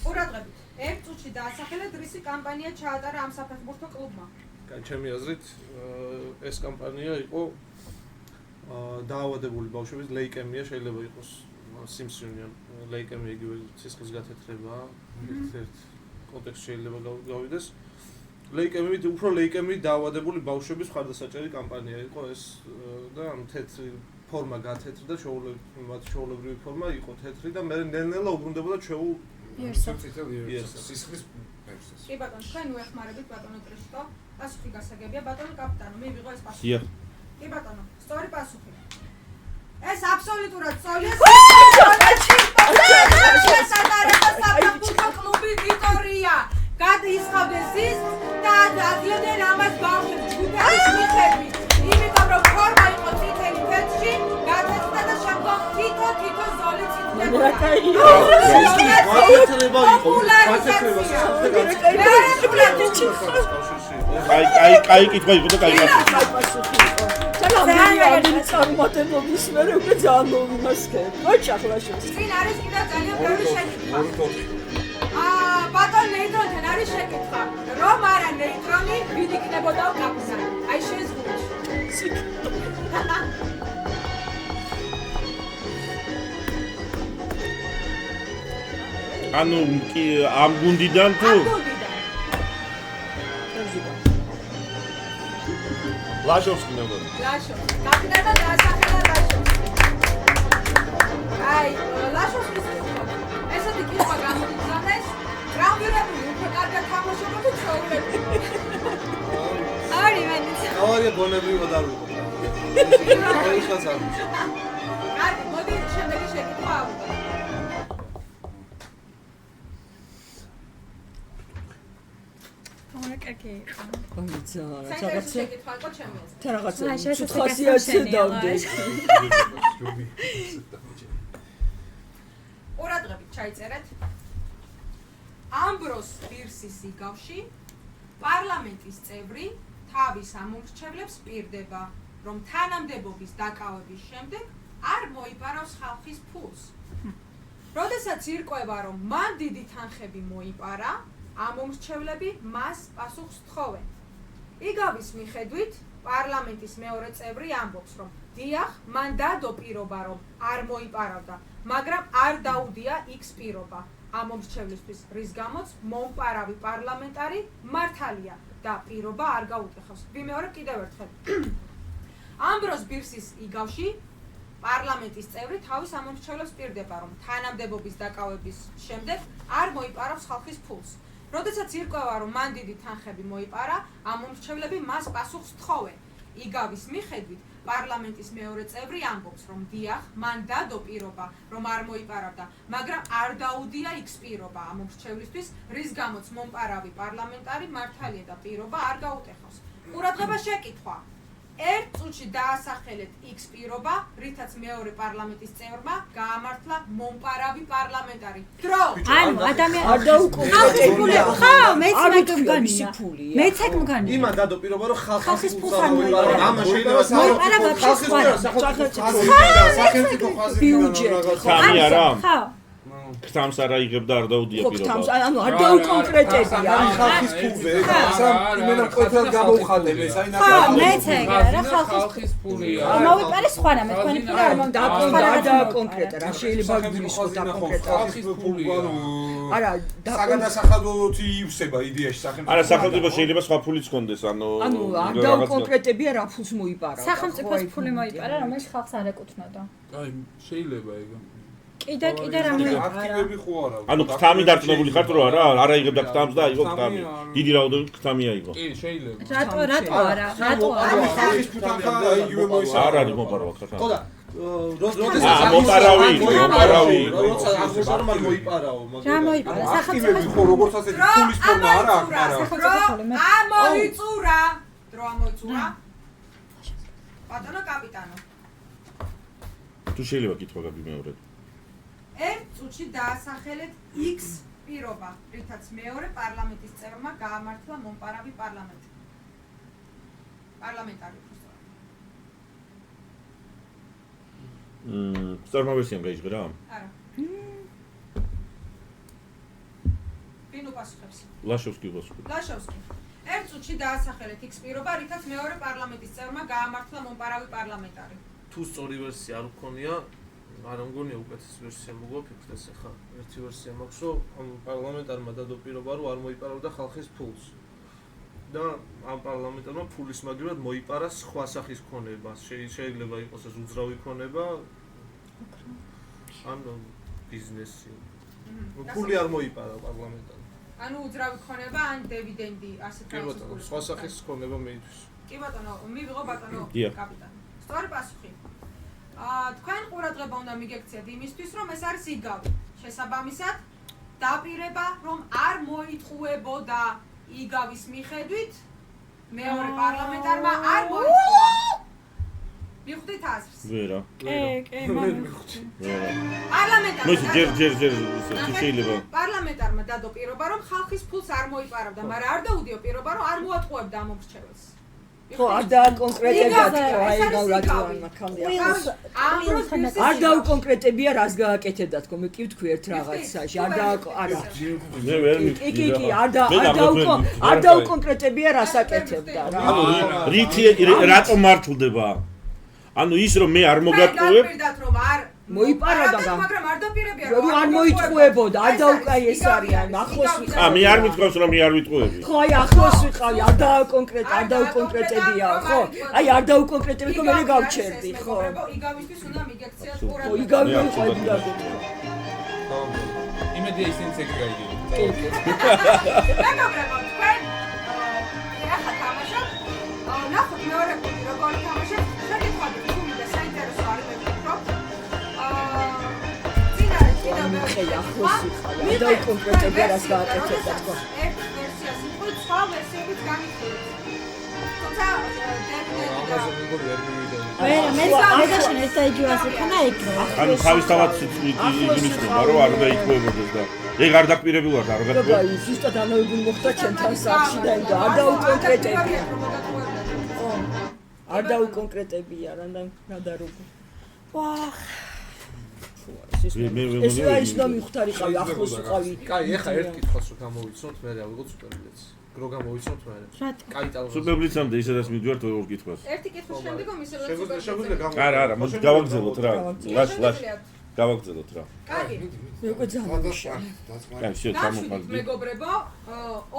S2: ყურადღებით. ერთ წუთში დაასახელეთ რისი კამპანია ჩაატარა ამ საფეხბურთო კლუბმა.
S4: კაი, ჩემი აზრით ეს კამპანია იყო დაავადებული ბავშვების ლეიკემია, შეიძლება იყოს სიმსივნე, ლეიკემია იგივე სისხლის გათეთრება, ერთ კონტექსტში შეიძლება გავიდეს. ლეიკემიით, უფრო ლეიკემიით დაავადებული ბავშვების მხარდასაჭერი კამპანია იყო ეს და ამ თეთრი ფორმა გათეთრდა, ჩვეულებრივი ფორმა იყო თეთრი და მე ნელ-ნელა უბრუნდებოდა ჩვეულ
S6: სისხლის ფერს.
S2: კი ბატონო, თქვენ უეხმარებით ბატონო ტრიშტო, პასუხი გასაგებია ბატონო კაპიტანო, მივიღო ეს პასუხი.
S1: დიახ.
S2: კი ბატონო, სწორი პასუხი. ეს აბსოლუტურად სწორია. საფეხბურთო კლუბი ვიტორია გადაისხავდეს ის და აძლევდნენ ამას ბავშვებს ჯგუფების მიხედვით. იმიტომ რომ ფორმა იყო წითელი თეთრში, გადაწყდა და შემდგომ თითო ზოლი წითლებოდა.
S4: გათეთრება იყო,
S1: კაი კითხვა იყო და კაი პასუხი.
S5: ძალიან წარმატებობის მერე უკვე ძალიან მოვიმასქებ. მოჭახლაშოს.
S2: წინ არის კიდევ ძალიან ბევრი შეკითხვა. ბატონ ნეიტრონთან არის შეკითხვა. რომ არა ნეიტრონი, ვინ იქნებოდა კაპიტანი? აი შენს გუნდში.
S1: ანუ ამ გუნდიდან თუ ლაშოვსკი ნებოდა.
S2: ლაშოვსკი. კაპიტანმა დაასახელა ლაშოვსკი. აი, ლაშოვსკის ესეთი კითხვა გამოგიგზავნეს. გრაუნდერები უფრო კარგად თამაშობენ თუ ჩვეულებრივი. არი მენიც.
S4: ავარია გონებრივად არ ვიყო. ეს არ
S2: კარგი, მოდი შემდეგი შეკითხვა ავიღოთ.
S3: ორა კარგი იყო.
S5: ამიცა
S2: საინტერესო შეკითხვა იყო ჩემს.
S5: თან რაღაცა
S3: აი, შეიძლება
S5: ცუდ ხასიათზე დავდეს.
S2: ყურადღებით ჩაიწერეთ. ამბროს ბირსის იგავში პარლამენტის წევრი თავის ამომრჩევლებს პირდება, რომ თანამდებობის დაკავების შემდეგ არ მოიპარავს ხალხის ფულს. როდესაც ირკვევა, რომ მან დიდი თანხები მოიპარა, ამომრჩევლები მას პასუხს თხოვენ. იგავის მიხედვით პარლამენტის მეორე წევრი ამბობს, რომ დიახ, მან დადო პირობა, რომ არ მოიპარავდა, მაგრამ არ დაუდია X პირობა ამომრჩევლისთვის, რის გამოც მომპარავი პარლამენტარი მართალია და პირობა არ გაუტეხავს. ვიმეორებ კიდევ ერთხელ. ამბროს ბირსის იგავში პარლამენტის წევრი თავის ამომრჩევლებს პირდება, რომ თანამდებობის დაკავების შემდეგ არ მოიპარავს ხალხის ფულს. როდესაც ირკვევა, რომ მან დიდი თანხები მოიპარა, ამომრჩევლები მას პასუხს თხოვენ. იგავის მიხედვით პარლამენტის მეორე წევრი ამბობს, რომ დიახ, მან დადო პირობა, რომ არ მოიპარავდა, მაგრამ არ დაუდია X პირობა ამომრჩევლისთვის, რის გამოც მომპარავი პარლამენტარი მართალია და პირობა არ გაუტეხავს. ყურადღება შეკითხვა. ერთ წუთში დაასახელეთ X პირობა, რითაც მეორე პარლამენტის წევრმა გაამართლა მომპარავი პარლამენტარი. დრო!
S3: ანუ ადამიანი
S5: არ დაუკონკრეტებია.
S3: ხო, მეც
S5: არ
S3: მაგ
S5: მგონია
S3: მგონია.
S5: მისი ფულია.
S3: მეც ეგ მგონია.
S4: იმან დადო პირობა რომ ხალხის
S3: ფულს არ მოიპარა.
S4: ამა შეიძლება
S3: მოიპარა ვაფშე სხვა.
S6: სახელმწიფო
S5: ბიუჯეტი, ხო?
S1: ხამი არა
S3: ხო.
S1: ხთამს არა იღებდა არ დაუდია
S5: თამს
S1: პირობა
S5: ანუ არ დაუკონკრეტებია.
S6: ხალხის ფულზე იმენა ყველაფერს გამოვხატებ ეს აი
S3: ხო, მეც ეგ რა
S7: ხალხის ფულია.
S3: მოვიპარე სხვა რამე, თქვენი ფული არ
S5: არ დაუკონკრეტა რა შეიძლება გულისხმოთ დაკონკრეტა.
S7: ხალხის ფულია.
S5: არა,
S6: საგადასახადოთი ივსება იდეაში სახელმწიფო.
S1: არა სახელმწიფო შეიძლება სხვა ფულიც კონდეს ანუ
S5: არ დაუკონკრეტებია რა ფულს მოიპარა.
S3: სახელმწიფოს ფული მოიპარა, რომელიც ხალხს არ ეკუთვნოდა.
S7: აი შეიძლება ეგ.
S3: კიდე რამე
S6: აქტივები ხო არა.
S1: ანუ ხთამი დარწმუნებული ხართ რომ არა იღებდა ხთამს და აიღო ხთამი. დიდი რაოდენობით ხთამი აიღო.
S7: კი, შეიძლება.
S3: რატო არა?
S6: ხალხის ფულთან იგივე მოისახა.
S1: არ არის მომპარვა ხთამი.
S4: ხო და
S1: მომპარავი
S4: როცა აღნიშნავ მოიპარაო
S3: რა მოიპარა?
S6: აქტივები ხო როგორც ასეთი ფულის ფორმა არა აქვს, მაგრამ
S2: ამოიწურა. დრო ამოიწურა. ბატონო კაპიტანო.
S1: თუ შეიძლება კითხვა გაბიმეორეთ.
S2: ერთ წუთში დაასახელეთ X პირობა, რითაც მეორე პარლამენტის წევრმა გაამართლა მომპარავი პარლამენტარი.
S1: სწორმა ვერსიამ გაიჟღერა?
S2: არა. ვინ უპასუხებს?
S1: ლაშოვსკი უპასუხებს.
S2: ლაშოვსკი. ერთ წუთში დაასახელეთ X პირობა, რითაც მეორე პარლამენტის წევრმა გაამართლა მომპარავი პარლამენტარი.
S4: თუ სწორი ვერსია არ მქონია არ მგონია უკეთეს ვერსია მოგვაფიქრეთ ეს ხა ერთი ვერსია მაქვს რომ ამ პარლამენტარმა დადო პირობა რომ არ მოიპარავდა ხალხის ფულს და ამ პარლამენტარმა ფულის მაგივრად მოიპარა სხვა სახის ქონება შეიძლება იყოს ეს უძრავი ქონება ან ბიზნესი ფული არ მოიპარა პარლამენტარმა
S2: ანუ უძრავი ქონება ან დივიდენდი ასეთ
S4: რაღაცა სხვა სახის ქონება მეთვის
S2: კი ბატონო მივიღო ბატონო კაპიტანი სწორი პასუხი თქვენ ყურადღება უნდა მიგექციათ იმისთვის, რომ ეს არის იგავი. შესაბამისად, დაპირება, რომ არ მოიტყუებოდა იგავის მიხედვით მეორე პარლამენტარმა არ მოიტყუა. მიხვდით აზრს?
S1: ვერა.
S3: კი, მოვიხდი.
S2: პარლამენტარმა
S1: ჯერ შეიძლება.
S2: პარლამენტარმა დადო პირობა, რომ ხალხის ფულს არ მოიპარავდა, მაგრამ არ დაუდიო პირობა, რომ არ მოატყუებდა ამომრჩეველს.
S5: ხო, არ დაუკონკრეტებია თქვა აი გავრატოვან მაქამდე. არ დაუკონკრეტებია რას გააკეთებდა თქო, მე კი ვთქვი ერთ რაღაცაში, არ არა.
S1: მე ვერ
S5: კი, არ დაუკონკრეტებია რას აკეთებდა რა.
S1: ანუ რითი რატომ მართლდება? ანუ ის რომ მე არ მოგატყუებ
S5: მოიპაროდა და
S2: მაგრამ არ დაპირებია
S5: რომ არ მოიტყუებოდა, არ დაუკაი ეს არიან, ახლოს ვიყავ.
S1: მე არ მithქვავს რომ მე არ ვიტყუები.
S5: ხო, აი ახლოს ვიყავი, არ დაუკონკრეტებია, ხო? აი არ დაუკონკრეტები, თქო მე გავჩერდი, ხო?
S2: იგავისთვის უნდა მიგექციათ
S5: ხო,
S2: ყურადღება.
S5: იგავი მოიყვება.
S7: იმედია ისინიც ეგ გაიგებენ.
S2: მეგობრებო, თქვენ ახლა თამაშობ. ნახოთ მეორე პუნქტი როგორ თამაშობ. შეგეცადეთ თუმი და საინტერესო არის მეგობრებო.
S5: ხე ახლოს ვიყავ. არ დაუკონკრეტებია რას გააკეთებდა თქო.
S2: ერთ ვერსიას ვიყავ, სხვა ვერსია შეკითხვით განიხილეთ. თუმცა
S3: მე ეს დაიჯვას იქნა იქნა.
S1: ანუ თავისთავად იმისნება რომ არ უნდა იტყუებოდეს და ეგ არ დაკპირებულად არ გაგდა.
S5: ზუსტად ამოებული მოხდა ჩემთან სახში და არ დაუკონკრეტებია. არ დაუკონკრეტებია რა როგორ. ვახ. ეს რა ის და მიხთარიყავი ახლოს უყავი.
S4: კაი, ეხა ერთ კითხვას რო გამოვიცნოთ, მე რა ვიღოთ სუპერბილეთს. რო გამოვიცნოთ მე. კაი ტალღას.
S1: სუპერბილეთამდე ისედაც მივდივართ ორ კითხვას.
S2: ერთი კითხვის შემდგომ ისევ
S4: შეგვიძლია
S1: არა, მოდი გავაგზავნოთ რა. ლაშ. გავაგზავნოთ რა.
S2: კაი.
S5: მე უკვე ძამაშა.
S1: კაი, შე
S2: გამოყალბი. მეგობრებო,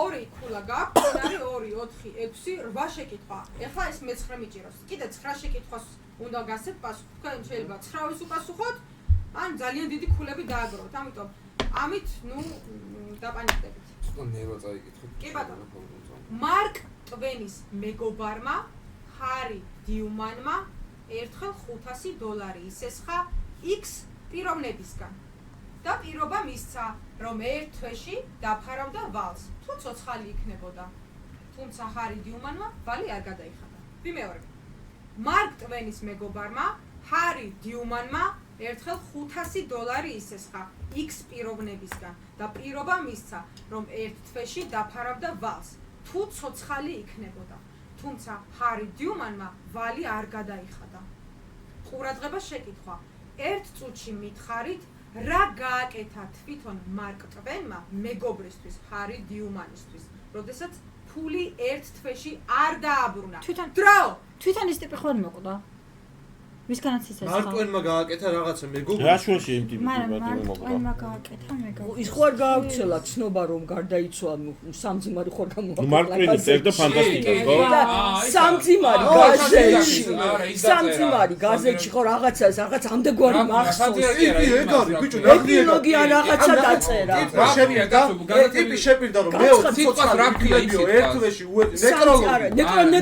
S2: ორი ქულა გაქვს, არის 2, 4, 6, 8 შეკითხვა. ეხლა ეს მე-9 მიჭიროს. კიდე 9 შეკითხვას უნდა გასცეთ პასუხი. თქვენ შეიძლება 9-ის უპასუხოთ, ან ძალიან დიდი ქულები დააგროვოთ. ამიტომ ამით, დაპანიკდებით.
S6: ცოტა ნერო წაიკითხეთ.
S2: კი ბატონო. მარკ ტვენის მეგობარმა ჰარი დიუმანმა ერთხელ $500 ისესხა X პიროვნებისგან და პირობა მისცა, რომ ერთ თვეში დაფარავდა ვალს, თუ ცოცხალი იქნებოდა. თუმცა ჰარი დიუმანმა ვალი არ გადაიხადა. ვიმეორებ. მარკ ტვენის მეგობარმა ჰარი დიუმანმა ერთხელ $500 ისესხა X პიროვნებისგან და პირობა მისცა, რომ ერთ თვეში დაფარავდა ვალს, თუ ცოცხალი იქნებოდა. თუმცა ჰარი დიუმანმა ვალი არ გადაიხადა. ყურადღება შეკითხვა. ერთ წუთში მითხარით, რა გააკეთა თვითონ მარკ ტვენმა მეგობრისთვის ჰარი დიუმანისთვის, როდესაც ფული ერთ თვეში არ დააბრუნა.
S3: თვითონ ის ტიპი ხوار მოკვდა. ვისგანაც ისე
S4: მარკ ტვენმა გააკეთა რაღაცა მეგობრი.
S1: რა შუაში იმ ტიპი
S3: მოგდა. გააკეთა მეგობრი.
S5: ის ხوار გააუცელა ცნობა რომ გარდაიცვალა სამძიმარი ხوار გამოვაკლა.
S1: მარკ ტვენი წერდა ფანტასტიკას, ხო?
S5: სამძიმარი გაზეთში. სამძიმარი გაზეთში ხო რაღაცა ამდეგვარი მახსოვს.
S4: ეგ არის ბიჭო,
S5: ეპილოგი ან რაღაცა დაწერა.
S4: ტიპი შეპირდა რომ მე ცოცხალ რაფილებიო ერთ თვეში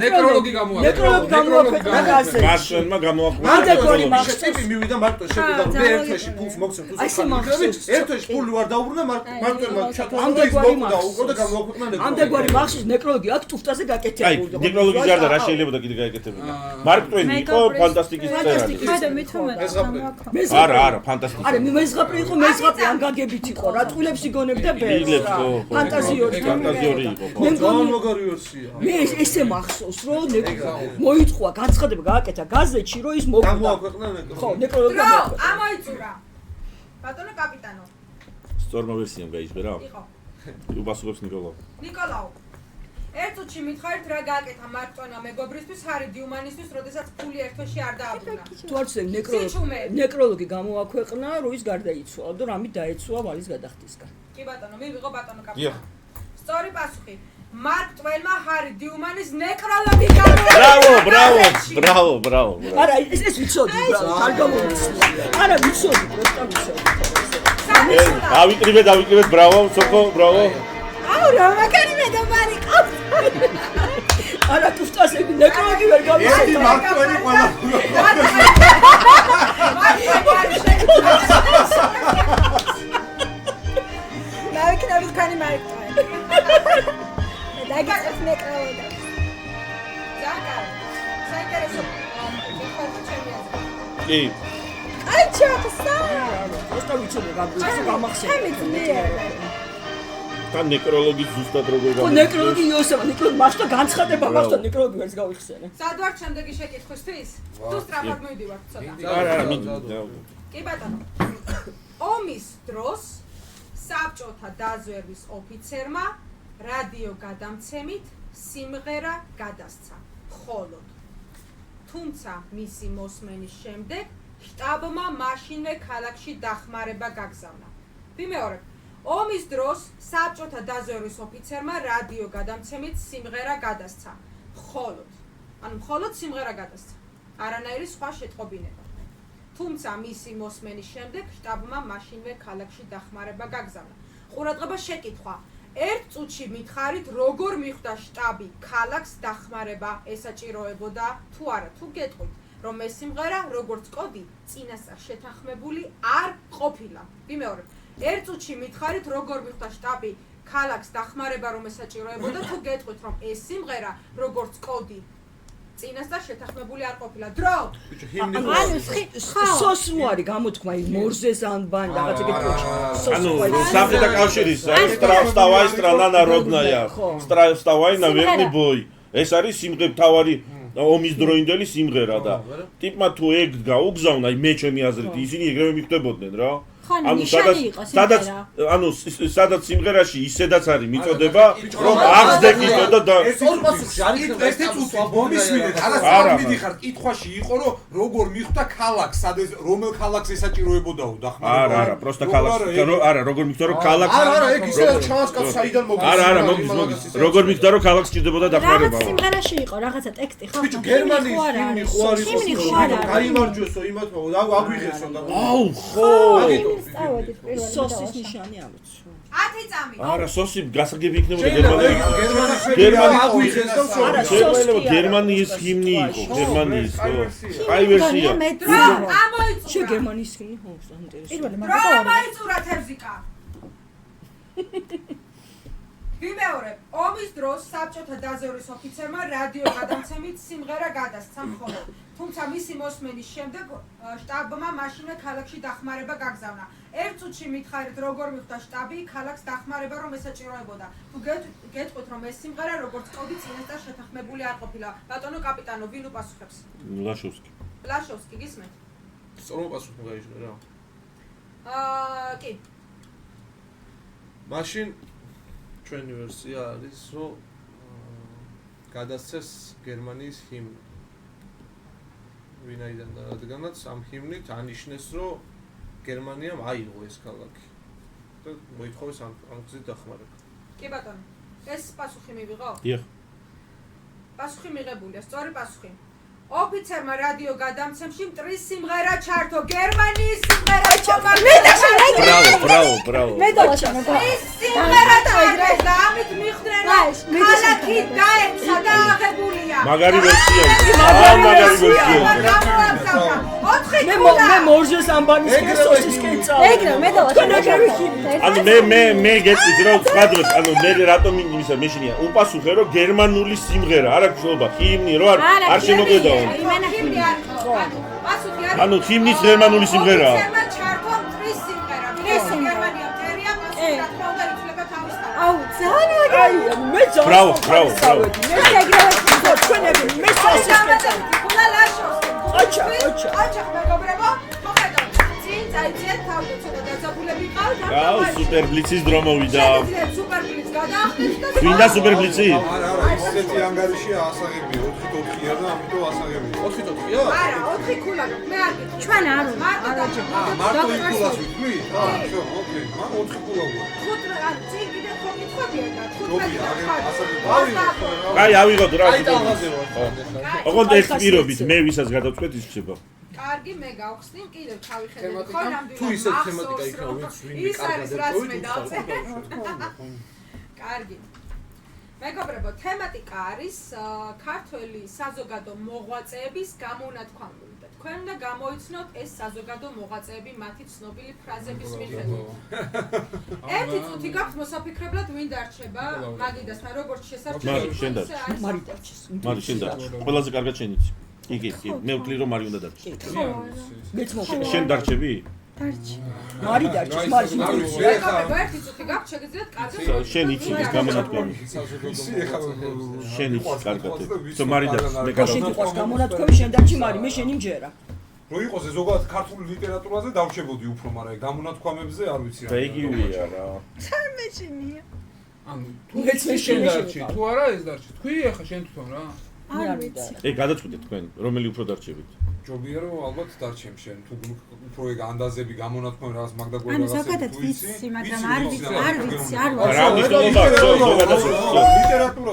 S5: ნეკროლოგი გამოვაკლა გაზეთში.
S1: მარკ ტვენმა გამოვაკლა
S5: ამდეგვარი მახსოვს.
S4: ტიპი მივიდა მარკ ტვენს შეპირდა რომ მე ერთ თვეში ფულს მოგცემ თუ ცოცხალი ერთ თვეში ფული ვარ დაუბრუნა მარკ ტვენმა
S5: ამდეგვარი
S4: მახსოვს და გამოვაკლა
S5: ამდეგვარი მახსოვს ნეკროლოგი აქ ტუფტაზე გაკეთებული.
S1: აი, ნეკროლოგი ჯარდა რა შეიძლება და კიდე გაეკეთებინა. მარკ ტვენი იყო ფანტასტიკის წერალი. არა, ფანტასტიკა.
S5: არა, მეზღაპრი იყო, მეზღაპრი ან გაგებით იყო რა, ტყილებს იგონებდა ბერს რა. ფანტაზიური
S1: იყო.
S4: გამოგარი ვერსია.
S5: მე ესე მახსოვს რომ მოიწვა განცხადება გააკეთა გაზეთში რომ ის მოკვდა.
S4: გამოვაქვეყნა ნეკროლოგი.
S5: ხო, ნეკროლოგი გამოვაქვეყნა.
S2: ამოიწურა. ბატონო კაპიტანო.
S1: სწორმა ვერსიამ გაიჟღერა?
S2: იყო.
S1: უპასუხებს ნიკოლაუ.
S2: ნიკოლაუ. ერთ წუთში მითხარით რა გააკეთა მარკ ტვენმა მეგობრისთვის ჰარი დიუმანისთვის, როდესაც ფული ერთ თვეში არ დააბრუნა.
S5: თუ არ ცენ ნეკროლოგი გამოვაქვეყნა რომ ის გარდაიცვალა და რამით დაეცვა ვალის გადახდისგან.
S2: კი ბატონო, მივიღო ბატონო კაპიტანო. სწორი პასუხი. მარკ ტვენმა ჰარი დიუმანის ნეკროლოგი
S1: ბრავო.
S5: არა, ეს ვიცოდი, ბრავო, არ გამოვიცნო. არა, ვიცოდი, პროსტა ვიცოდი.
S1: დავიკრიბეთ, ბრავო, სოკო, ბრავო.
S3: აუ, რა მაგარი მეგობარი ყავს.
S5: არა, ტუფტასები ნეკროლოგი ვერ გამოვიცნო.
S4: ერთი მარკ ტვენი ყველა.
S3: დავიქნები თქვენი მარკ ტვენი. დაგიწევთ ნეკროლოგი.
S2: ზაკარ, საინტერესო
S1: კი.
S3: აი ჩახსა.
S5: პროსტა ვიცოდი, გამახსენე.
S1: თან ნეკროლოგი ზუსტად როგორ
S5: ხო, ნეკროლოგი იოსება, ნეკროლოგი მაშტა განცხადება მაშტა ნეკროლოგი ვერც გავიხსენე.
S2: სად ვართ შემდეგი შეკითხვისთვის? თუ სწრაფად მივდივართ ცოტა.
S1: არა,
S2: კი ბატონო. ომის დროს საბჭოთა დაზვერვის ოფიცერმა რადიო გადამცემით სიმღერა გადასცა. ხოლო თუმცა მისი მოსმენის შემდეგ შტაბმა მაშინვე ქალაქში დახმარება გაგზავნა. ვიმეორებ. ომის დროს საბჭოთა დაზვერვის ოფიცერმა რადიო გადამცემით სიმღერა გადასცა. მხოლოდ სიმღერა გადასცა. არანაირი სხვა შეტყობინება. თუმცა მისი მოსმენის შემდეგ შტაბმა მაშინვე ქალაქში დახმარება გაგზავნა. ყურადღება შეკითხვა. ერთ წუთში მითხარით, როგორ მიხვდა შტაბი ქალაქს დახმარება ესაჭიროებოდა თუ არა, თუ გეტყვით, რომ ეს სიმღერა როგორც კოდი წინასწარ შეთანხმებული არ ყოფილა. ვიმეორებ. ერთ წუთში მითხარით, როგორ მიხვდა შტაბი ქალაქს დახმარება რომ ესაჭიროებოდა თუ გეტყვით რომ ეს სიმღერა როგორც კოდი წინასწარ შეთანხმებული არ ყოფილა დრო
S4: ბიჭო ჰიმნი
S5: სოსუ არის გამოთქმა ის მორზეს ანბანი რაღაცა კეთილ
S1: ანუ საბჭოთა კავშირის სტრავსტავაი სტრანა народная სტრავსტავაი наверное бой ეს არის სიმღერა თავარი ომის დროინდელი სიმღერა და ტიპმა თუ ეგ გაუგზავნა მე ჩემი აზრით ისინი ეგრევე მიხვდებოდნენ რა ანუ სადაც სიმღერაში ისედაც არის მიწოდება რომ აღსდეგითო და
S6: ეს ორ პასუხში არის ესეც უცბ ბომის მიდეთ არა მიდიხარ კითხვაში იყო რომ როგორ მიხვდა ქალაქს რომელ ქალაქს ესაჭიროებოდაო დახმარება
S1: არა პროსტა ქალაქს არა როგორ მიხვდა რომ ქალაქს
S4: არა ეგ ისე ჩამასკავს საიდან მოგდის
S1: არა მოდის როგორ მიხვდა რომ ქალაქს ჭირდებოდა დახმარება
S3: რაღაც სიმღერაში იყო რაღაცა ტექსტი ხო
S4: ბიჭო გერმანიის ჰიმნი ხო არის გაიმარჯვესო იმათმა აგვიღესო და
S1: აუ ხო
S5: სოსის ნიშანი ამოც
S2: 10 წამი
S1: არა სოსი გასაგები იქნებოდა გერმანიის ჰიმნი იყო გერმანიის აი ვერსია
S5: შე გერმანიის ჰიმნი ხო
S3: პირველი
S2: რა
S3: მაგალითად
S2: მაიწურა თევზიკა ვიმეორებ ომის დროს საბჭოთა დაზვერვის ოფიცერმა რადიო გადამცემით სიმღერა გადასცა მხოლოდ თუმცა მისი მოსმენის შემდეგ შტაბმა მაშინვე ქალაქში დახმარება გაგზავნა ერთ წუთში მითხარით როგორ მიხვდა შტაბი ქალაქს დახმარება რომ ესაჭიროებოდა თუ გეტყვით რომ ეს სიმღერა როგორც კოდი წინასწარ შეთანხმებული არ ყოფილა ბატონო კაპიტანო ვინ უპასუხებს ლაშოვსკი გისმენთ
S4: სწორ პასუხი გაიჟღე რა
S2: კი
S4: მაშინ ჩვენი ვერსია არის რომ გადასცეს გერმანიის ჰიმნი ვინაიდან და რადგანაც ამ ჰიმნით ანიშნეს რომ გერმანიამ აიღო ეს ქალაქი და მოითხოვეს ამ გზით დახმარება
S2: კი ბატონო ეს პასუხი მივიღო
S1: დიახ
S2: პასუხი მიღებულია სწორი პასუხი ოფიცერმა რადიო გადამცემში მტრის სიმღერა ჩართო გერმანიის სიმღერა
S1: ბრავო
S3: მე დავაშენო
S2: ეს სიმღერა ჩართეს და ამით მიხვდნენ რომ ქალაქი დაეცა და აღებულია
S1: მაგარი ვერსია
S5: მე მორზეს ანბანის სოსის კეცა
S3: ეგრე მე დავაშენო
S1: ანუ მე გეტყვით რომ სხვა დროს ანუ მე რატომ იმისა მეშინია უპასუხე რომ გერმანული სიმღერა არ აქვს შობა ჰიმნი რო არ შემოგვედაო ანუ ჰიმნის გერმანული სიმღერაა
S3: აუ ძალიან მაგარია
S5: მე ძალიან
S1: ბრავო
S5: მე ეგრევე თქვენები მე სოსის კეცა
S2: აჩა მეგობრებო მოხედავ წინ წაიძიეთ თავი ცოტა დაძაბულები ყავთ
S1: აუ სუპერ ბლიცის დრო მოვიდა
S2: სუპერ ბლიც გადაახდით და
S1: ვინდა სუპერ ბლიცი
S6: არა ისეთი ანგარიშია ასაღებია 4-4-ია და ამიტომ ასაღებია
S4: 4-4-ია
S2: არა 4 ქულა მე არ გიქ
S3: ჩვენ არ
S6: მარტო იქულას ვიტყვი ხო ოკეი მან 4 ქულა ვიყო
S2: 5 ან წინ კიდე ხო მითხებია და 15
S1: აი ავიღოთ რა
S4: აი ტალღაზე ვარ
S1: ოღონდ ეს პირობით მე ვისაც გადავწყვეტ ის ხდება
S2: კარგი მე გავხსნი კიდევ ჩავიხედეთ ხო ნამდვილად
S4: თუ ისეთ თემატიკა იქნება ვინც ვინ კარგად
S2: კარგი მეგობრებო თემატიკა არის ქართველი საზოგადო მოღვაწეების გამონათქვამული და თქვენ უნდა გამოიცნოთ ეს საზოგადო მოღვაწეები მათი ცნობილი ფრაზების მიხედვით ერთი წუთი გაქვს მოსაფიქრებლად ვინ დარჩება მაგიდასთან როგორც შესაძლოა
S5: მარი დარჩეს
S1: მარი შენ დარჩე ყველაზე კარგად შენ იცი იგი მე ვთვლი რომ მარი უნდა დარჩე
S5: მეც მოხდა
S1: შენ დარჩები
S5: მარი დარჩეს მარი
S2: მეგობრებო ერთი წუთი გაქვს შეგიძლიათ კარგად
S1: შენ იცი ის გამონათქვამი შენ იცი კარგად თო მარი დარჩე მე
S5: შენ
S1: გადავ
S5: იყოს გამონათქვამი შენ დარჩი მარი მე შენი მჯერა
S6: რო იყოს ეს ზოგადად ქართული ლიტერატურაზე დავრჩებოდი უფრო მაგრამ გამონათქვამებზე არ ვიცი
S1: და იგივეა რა
S3: მეჩინია
S7: ანუ
S5: მეც მე
S7: შენ
S5: შენ
S7: დარჩი თუ არა ეს დარჩი თქვი ახლა შენ თვითონ რა
S3: არ ვიცი
S1: ე გადაწყვეტეთ თქვენ რომელი უფრო დარჩებით
S6: ჯობია რომ ალბათ დარჩემ შენ თუ უფრო ეგ ანდაზები გამონათქვამი რაღაც მაგდაგვარ
S3: ანუ
S6: რაღაცები
S3: ზოგადად
S6: თუ
S3: ვიცი მაგრამ არ ვიცი
S1: რა
S3: არ
S1: მნიშვნელობა აქვს ზოგადად
S6: ლიტერატურა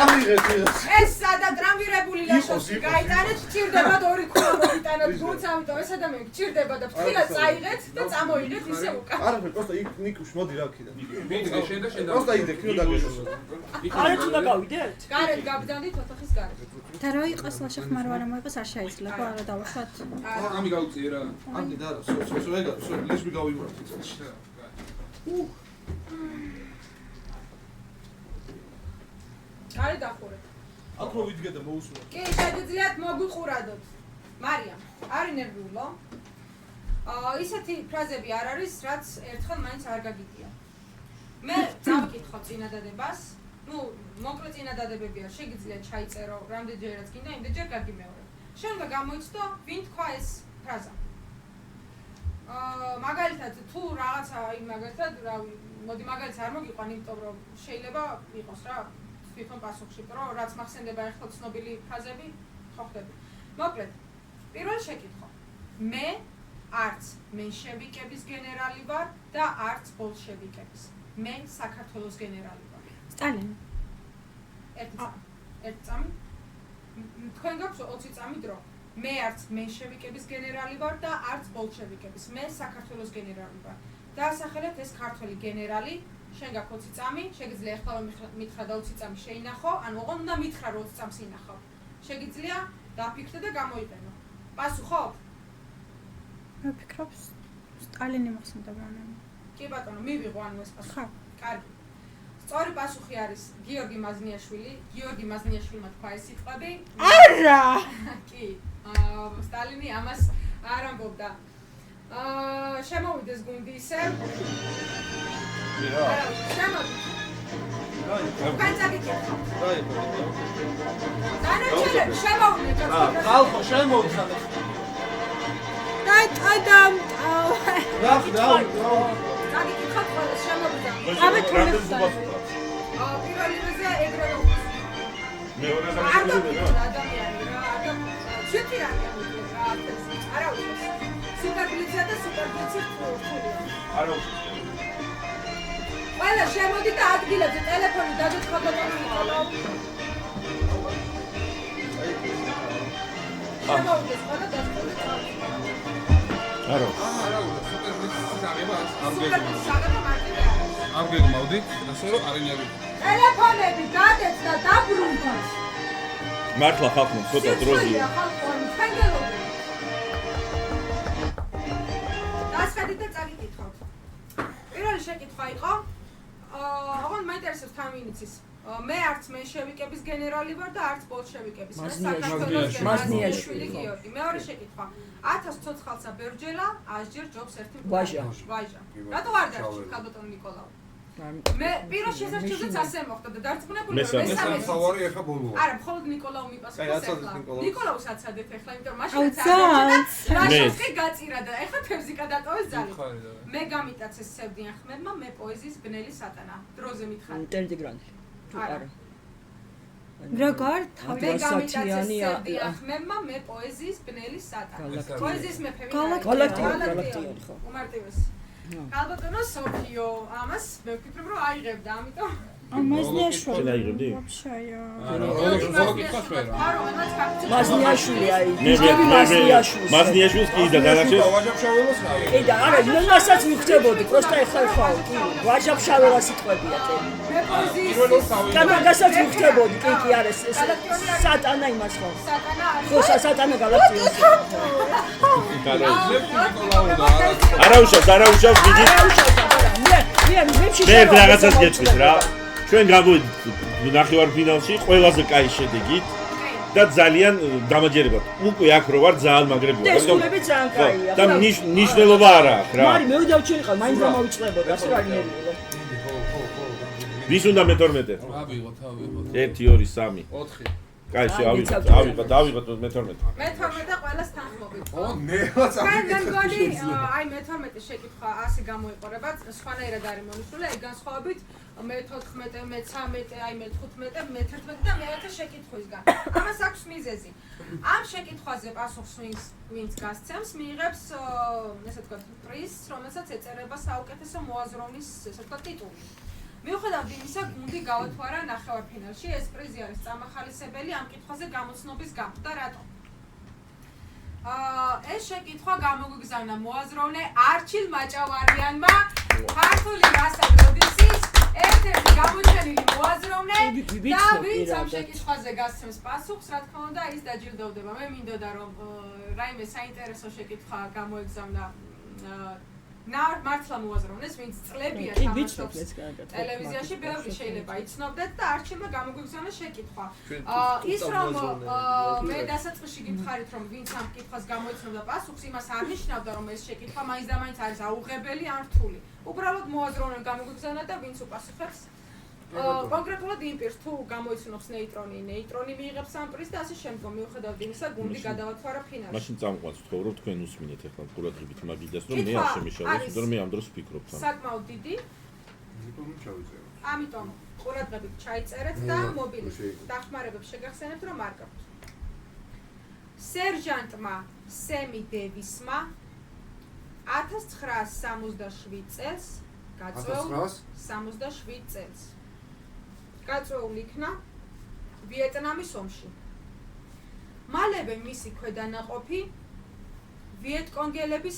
S2: ეს სადა ტრამვირებული ლაშოსი გაიტანეთ, ჭირდება ორი ქულა მოიტანოთ გულს, ამიტომ ეს ადამიანი ჭირდება და ფრთხილად წაიღეთ და წამოიღეთ ისე უკან.
S4: არაფერ, просто იქ ნიკუშ მოდი რა აქედან.
S7: მიდგე შენ და შენ და
S4: просто იდე ქიო დაგეშოს.
S5: გარეთ უნდა გავიდეთ?
S2: გარეთ გაბდანდით ოთახის გარეთ.
S3: და რო იყოს ლაშა ხმარვარა მოიყოს არ შეიძლება, არა დავუშვათ.
S7: ამი გავუწიე რა.
S4: ამდი და რა, სო ეგა, სო ლეშბი გავიმართ იცი.
S2: არი დახურეთ.
S4: აქ რო ვიდგე და მოусურვო.
S2: კი, შეგიძლიათ მოგვიყურადოთ. მარიამ, არი ნერვიულო. ისეთი ფრაზები არ არის, რაც ერთხელ მაინც არ გაგიგია. მე წავკითხო წინადადებას. ნუ, მოკლე წინადადებებია, შეგიძლიათ ჩაიწერო, რამდენჯერაც გინდა, იმდენჯერ გაგიმეორებ. შენ უნდა გამოიცდო, ვინ თქვა ეს ფრაზა. მაგალითად, თუ რაღაცა, მაგალითად, რავი, მოდი მაგალითს არ მოგიყვან, იმიტომ რომ შეიძლება იყოს რა თვითონ პასუხში, რომ რაც მახსენდება ახლა ცნობილი ფრაზები, ხო ხდება. მოკლედ, პირველი შეკითხვა. მე არც მენშევიკების გენერალი ვარ და არც ბოლშევიკების. მე საქართველოს გენერალი ვარ.
S3: სტალინი.
S2: ერთი წამი. თქვენ გაქვს 20 წამი დრო. მე არც მენშევიკების გენერალი ვარ და არც ბოლშევიკების. მე საქართველოს გენერალი ვარ. დაასახელეთ ეს ქართველი გენერალი. შენ გაქვს 20 წამი, შეგიძლია ახლა მითხრა და 20 წამი შეინახო, ანუ ოღონდ უნდა მითხრა რომ 20 წამს ინახავ. შეგიძლია დაფიქრდე და გამოიყენო. პასუხობ?
S3: მე ვფიქრობ სტალინი მახსენდება რამე.
S2: კი ბატონო, მივიღო ანუ ეს პასუხი.
S3: ხა.
S2: კარგი. სწორი პასუხი არის გიორგი მაზნიაშვილი. გიორგი მაზნიაშვილმა თქვა ეს სიტყვები.
S3: არა!
S2: კი. სტალინი ამას არ ამბობდა. შემოვიდეს გუნდი ისე.
S4: რა.
S2: შემოვიდეს.
S4: რა.
S2: განცაგიკითხო.
S4: რა.
S2: დანარჩენები შემოვიდნენ.
S4: ხალხო შემოვიდნენ.
S3: დატყდამ.
S4: რა.
S2: დაგიკითხოთ ყველა შემოვიდა.
S3: ამე თუ
S2: პირველი რაზე ეგრევე
S1: მეორე
S2: არ
S1: რაზე
S2: დავიწყო ადამიანი რა. ჩეთი რა არა უშვებს. სუპერბლიცია და სუპერბლიცი ხურია.
S1: არა უშვებს.
S2: ყველა შემოდი და ადგილებზე ტელეფონი დადოთ ხალხთან ნიკოლაუ. შემოვიდეს ყველა დასწრებით.
S1: არა.
S2: სუპერბლიცი საგანო მარტივი არის.
S7: არ გეგმავდით, ასე რომ არინები.
S2: ტელეფონები დადეთ და დაბრუნდეთ.
S1: მართლა ხალხმა ცოტა დროზია.
S2: ხალხო, ფენგელობენ. დასკადით და წაგიკითხავთ. პირველი შეკითხვა იყო, ოღონდ მაინტერესებს თან ვინ იცის. მე არც მენშევიკების გენერალი ვარ და არც ბოლშევიკების. მაზნიაშვილი გიორგი. მეორე შეკითხვა. 1000 ცოცხალსა ბერჯელა, 100 ჯერ ჯობს ერთი
S5: ვაჟა.
S2: რატო არ დარჩით ქალბატონო ნიკოლაუ? მე პირველ შესაძლებლობაც ასე მოხდა და დარწმუნებული ვარ
S6: მესამე სავარი ახლა ბოლოა.
S2: არა, მხოლოდ ნიკოლაუ მიპასუხეს ახლა. ნიკოლაუს აცადეთ ახლა, იმიტომ რომ მაშინ რაშოსკი გაწირა და ახლა თევზიკა დატოვეს ძალით. მე გამიტაცეს სევდიან ხმებმა, მე პოეზიის ბნელი სატანა. დროზე მითხარი.
S5: ტელეგრამი. არა.
S3: როგორ
S2: მე გამიტაცეს სევდიან ხმებმა, მე პოეზიის ბნელი სატანა. პოეზიის მეფე ვინ არის?
S5: გალაქტიონი ხო.
S2: უმარტივესი. ქალბატონო სოფიო, ამას მე ვფიქრობ რომ აიღებდა, ამიტომ
S3: მაზნიაშვილი.
S1: შენ აიღებდი?
S3: ვაფშეა.
S7: ბოლო კითხვა შევერა.
S5: მაზნიაშვილი აი. მაზნიაშვილი.
S1: მაზნიაშვილს კი და დანარჩენს
S6: ვაჟაბშაველოს რა.
S5: კი და არა, ნასაც მივხვდებოდი, просто ეხლა ხარ, კი. ვაჟაბშაველას სიტყვებია წელი.
S2: მე პოეზიის
S5: კანაგასაც მივხვდებოდი, კი არის ეს სატანა იმას ხო.
S2: სატანა არის.
S5: ხო, სატანა გალაქტიონი.
S1: არა უშავს გიგი მე რაღაცას გეტყვით რა ჩვენ გავიდით ნახევარფინალში ყველაზე კაი შედეგით და ძალიან დამაჯერებად უკვე აქ რო ვარ ძალიან მაგრებია
S5: დასკვნები ძალიან კაია
S1: და ნიშნულობა არა აქვს რა
S5: მარი მე დავჩერიყავ მაინც გამოვიწყდებოდა ასე რა ინერვიულო
S1: ვის უნდა მე-12
S7: ავიღოთ
S1: 1 2 3
S4: 4
S1: კაი შევავიღოთ მე-12
S2: მე-12 ყველას თანხმობით.
S6: ო ნელა
S2: მე მგონი აი მე-12 შეკითხვა ასე გამოიყურება, სხვანაირად არის მონიშნული, აი განსხვავებით მე-14, მე-13, აი მე-15, მე-11 და მე-20 შეკითხვისგან. ამას აქვს მიზეზი. ამ შეკითხვაზე პასუხს ვინც გასცემს, მიიღებს ესე ვთქვათ პრიზს, რომელსაც ეწერება საუკეთესო მოაზროვნის ესე ვთქვათ ტიტული. მიუხედავად იმისა, გუნდი გავათვალა ნახევარფინალში, ეს პრიზი არის წამახალისებელი ამ კითხვაზე გამოცნობის გამო და რატომ? ეს შეკითხვა გამოგვიგზავნა მოაზროვნე არჩილ მაჭავარიანმა, ქართული მასაბროდისის ერთ-ერთი გამოჩენილი მოაზროვნე და ვინც ამ შეკითხვაზე გასცემს პასუხს, რა თქმა უნდა, ის დაჯილდოვდება. მე მინდოდა რომ რაიმე საინტერესო შეკითხვა გამოეგზავნა მართლა მოაზროვნეს, ვინც წლებია თამაშობს ტელევიზიაში, ბევრი შეიძლება იცნობდეთ და არჩილმა გამოგვიგზავნა შეკითხვა. ის რომ მე დასაწყისში გითხარით რომ ვინც ამ კითხვას გამოიცნობდა პასუხს, იმას არ ნიშნავდა რომ ეს შეკითხვა მაინც და მაინც არის აუღებელი ან რთული. უბრალოდ მოაზროვნე გამოგვიგზავნა და ვინც უპასუხებს კონკრეტულად იმ პირს თუ გამოიცნობს ნეიტრონი მიიღებს ამ პრიზს და ასე შემდგომ მიუხედავად იმისა გუნდი გადავათვალა ფინალში.
S1: მაშინ წამყვანს ვთქვი რომ თქვენ უსმინეთ ახლა ყურადღებით მაგიდას რომ მე არ შემიშალოს, იმიტომ რომ მე ამ დროს ვფიქრობ თან.
S2: საკმაოდ დიდი. ამიტომ ყურადღებით ჩაიწერეთ და მობილით დახმარებებს შეგახსენებთ რომ არ გაქვთ. სერჟანტმა სემი დევისმა 1967 წელს გაწეულ 67 წელს გაწეულ იქნა ვიეტნამის ომში. მალევე მისი ქვედანაყოფი ვიეტკონგელების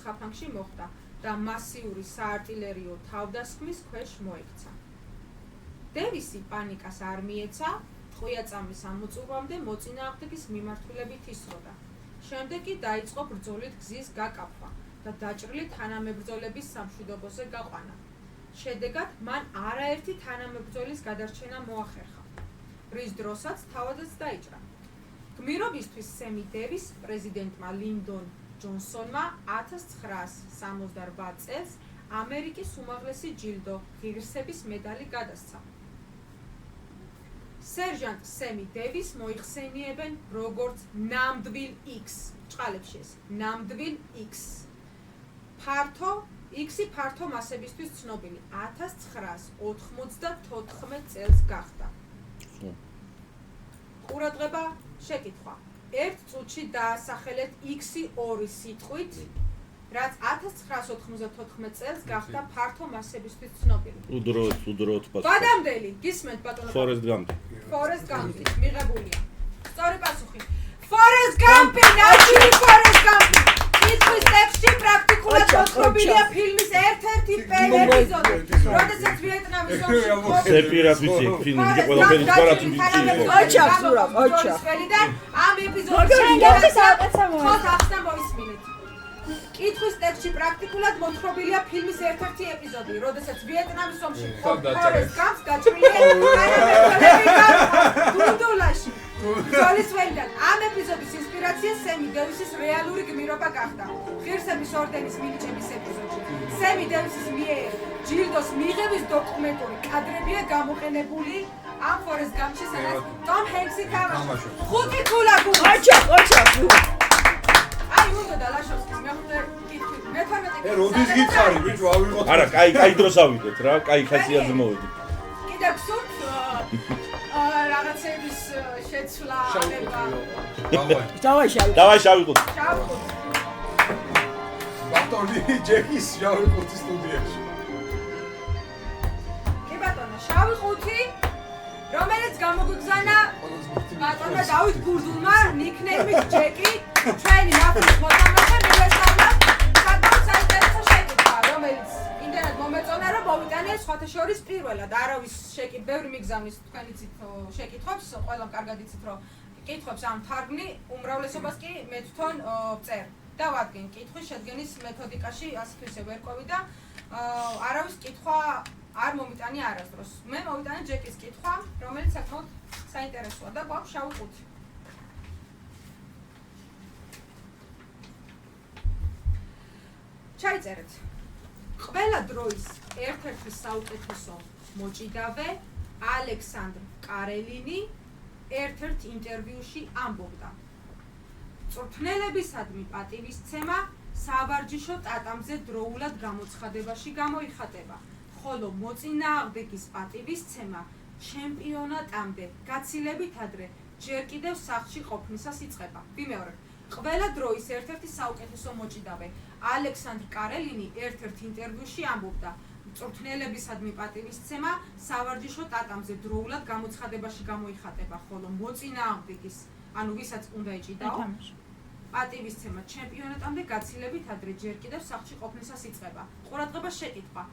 S2: ხაფანგში მოხვდა და მასიური საარტილერიო თავდასხმის ქვეშ მოექცა. დევისი პანიკას არ მიეცა, ტყვიაწამის ამოწურვამდე მოწინააღმდეგის მიმართულებით ისროდა. შემდეგ კი დაიწყო ბრძოლით გზის გაკაფვა და დაჭრილი თანამებრძოლების სამშვიდობოზე გაყვანა. შედეგად მან არაერთი თანამებრძოლის გადარჩენა მოახერხა, რის დროსაც თავადაც დაიჭრა. გმირობისთვის სემი დევის პრეზიდენტმა ლინდონ ჯონსონმა 1968 წელს ამერიკის უმაღლესი ჯილდო ღირსების медаლი გადასცა. სერჟანტ სემი დევის მოიხსენიებენ როგორც ნამდვილ X. ჭყალებში ეს ნამდვილ X. X-ი ფართო მასებისთვის ცნობილი 1994 წელს გახდა. ყურადღება შეკითხვა. ერთ წუთში დაასახელეთ X-ი ორი სიტყვით, რაც 1994 წელს გახდა ფართო მასებისთვის ცნობილი.
S1: უდროოდ პასუხი.
S2: ბადამდელი, გისმენთ ბატონო.
S1: Forrest Gump. მიღებულია.
S2: სწორი პასუხი. Forrest Gump, ნაჩვილი Forrest Gump. კითხვის ტექსტში პრაქტიკულად მოთხრობილია ფილმის ერთ-ერთი ეპიზოდი, როდესაც ვიეტნამის ომში
S1: სეპირად ვიცი ფილმი ყველაფერი სწორად ვიცი.
S2: ამ ეპიზოდში ახსნა მოისმინეთ. კითხვის ტექსტში პრაქტიკულად მოთხრობილია ფილმის ერთ-ერთი ეპიზოდი, როდესაც ვიეტნამის ომში Forrest Gump გაჭრილია გუნდოლაში. ბრძოლის ველიდან ამ ეპიზოდის ინსპირაცია სემი დევისის რეალური გმირობა გახდა. ღირსების ორდენის მინიჭების ეპიზოდში სემი დევისის მიერ ჯილდოს მიღების დოკუმენტური კადრებია გამოყენებული ამ Forrest Gump-ში, სადაც ტომ ჰენქსი თამაშობს. 5 ქულა გუნდს. აი უნდა დალაშოვსკის მეხუთე კითხვი. მე
S6: როდის გითხარი ბიჭო ავიღოთ.
S1: არა, კაი დროს ავიდეთ რა, კაი ხასიათზე მოვიდეთ.
S2: კიდევ გსურთ რაღაცების შეცვლა ანება.
S5: დავай
S1: შავიყოთ.
S6: ბატონი ჯეკის შავიყოთ სტუდიაში.
S2: კი ბატონო, შავიყუთი, რომელიც გამოგვიგზავნა ბატონმა დავით გურდულმა, ნიკნეიმით ჯეკი, ჩვენი ნახვის მოთამაშე მივესალმოთ საკმაოდ საინტერესო შეკითხვა, რომელიც იმდენად მომეწონა, რომ მოვიტანე სხვათა შორის პირველად. არავის ბევრი მიგზავნის თქვენიცით შეკითხვებს, ყველამ კარგად იცით, რომ კითხვებს ამ თარგმნი, უმრავლესობას კი მე თვითონ ვწერ და ვადგენ კითხვის შედგენის მეთოდიკაში, ასეთ ისე ვერკოვი და არავის კითხვა არ მომიტანე არასდროს. მე მოვიტანე ჯეკის კითხვა, რომელიც საკმაოდ საინტერესოა და გვაქვს შავი ყუთი. ჩაიწერეთ. ყველა დროის ერთ-ერთი საუკეთესო მოჭიდავე ალექსანდრ კარელინი ერთ-ერთ ინტერვიუში ამბობდა: წვრთნელებისადმი პატივისცემა სავარჯიშო ტატამზე დროულად გამოცხადებაში გამოიხატება, ხოლო მოწინააღმდეგის პატივისცემა ჩემპიონატამდე გაცილებით ადრე ჯერ კიდევ სახლში ყოფნისას იწყება. ვიმეორებ, ყველა დროის ერთ-ერთი საუკეთესო მოჭიდავე ალექსანდრ კარელინი ერთ-ერთ ინტერვიუში ამბობდა მწვრთნელებისადმი პატივისცემა სავარჯიშო ტატამზე დროულად გამოცხადებაში გამოიხატება, ხოლო მოწინააღმდეგის, ანუ ვისაც უნდა ეჭიდაო, პატივისცემა ჩემპიონატამდე გაცილებით ადრე ჯერ კიდევ სახლში ყოფნისას იწყება. ყურადღება შეკითხვა.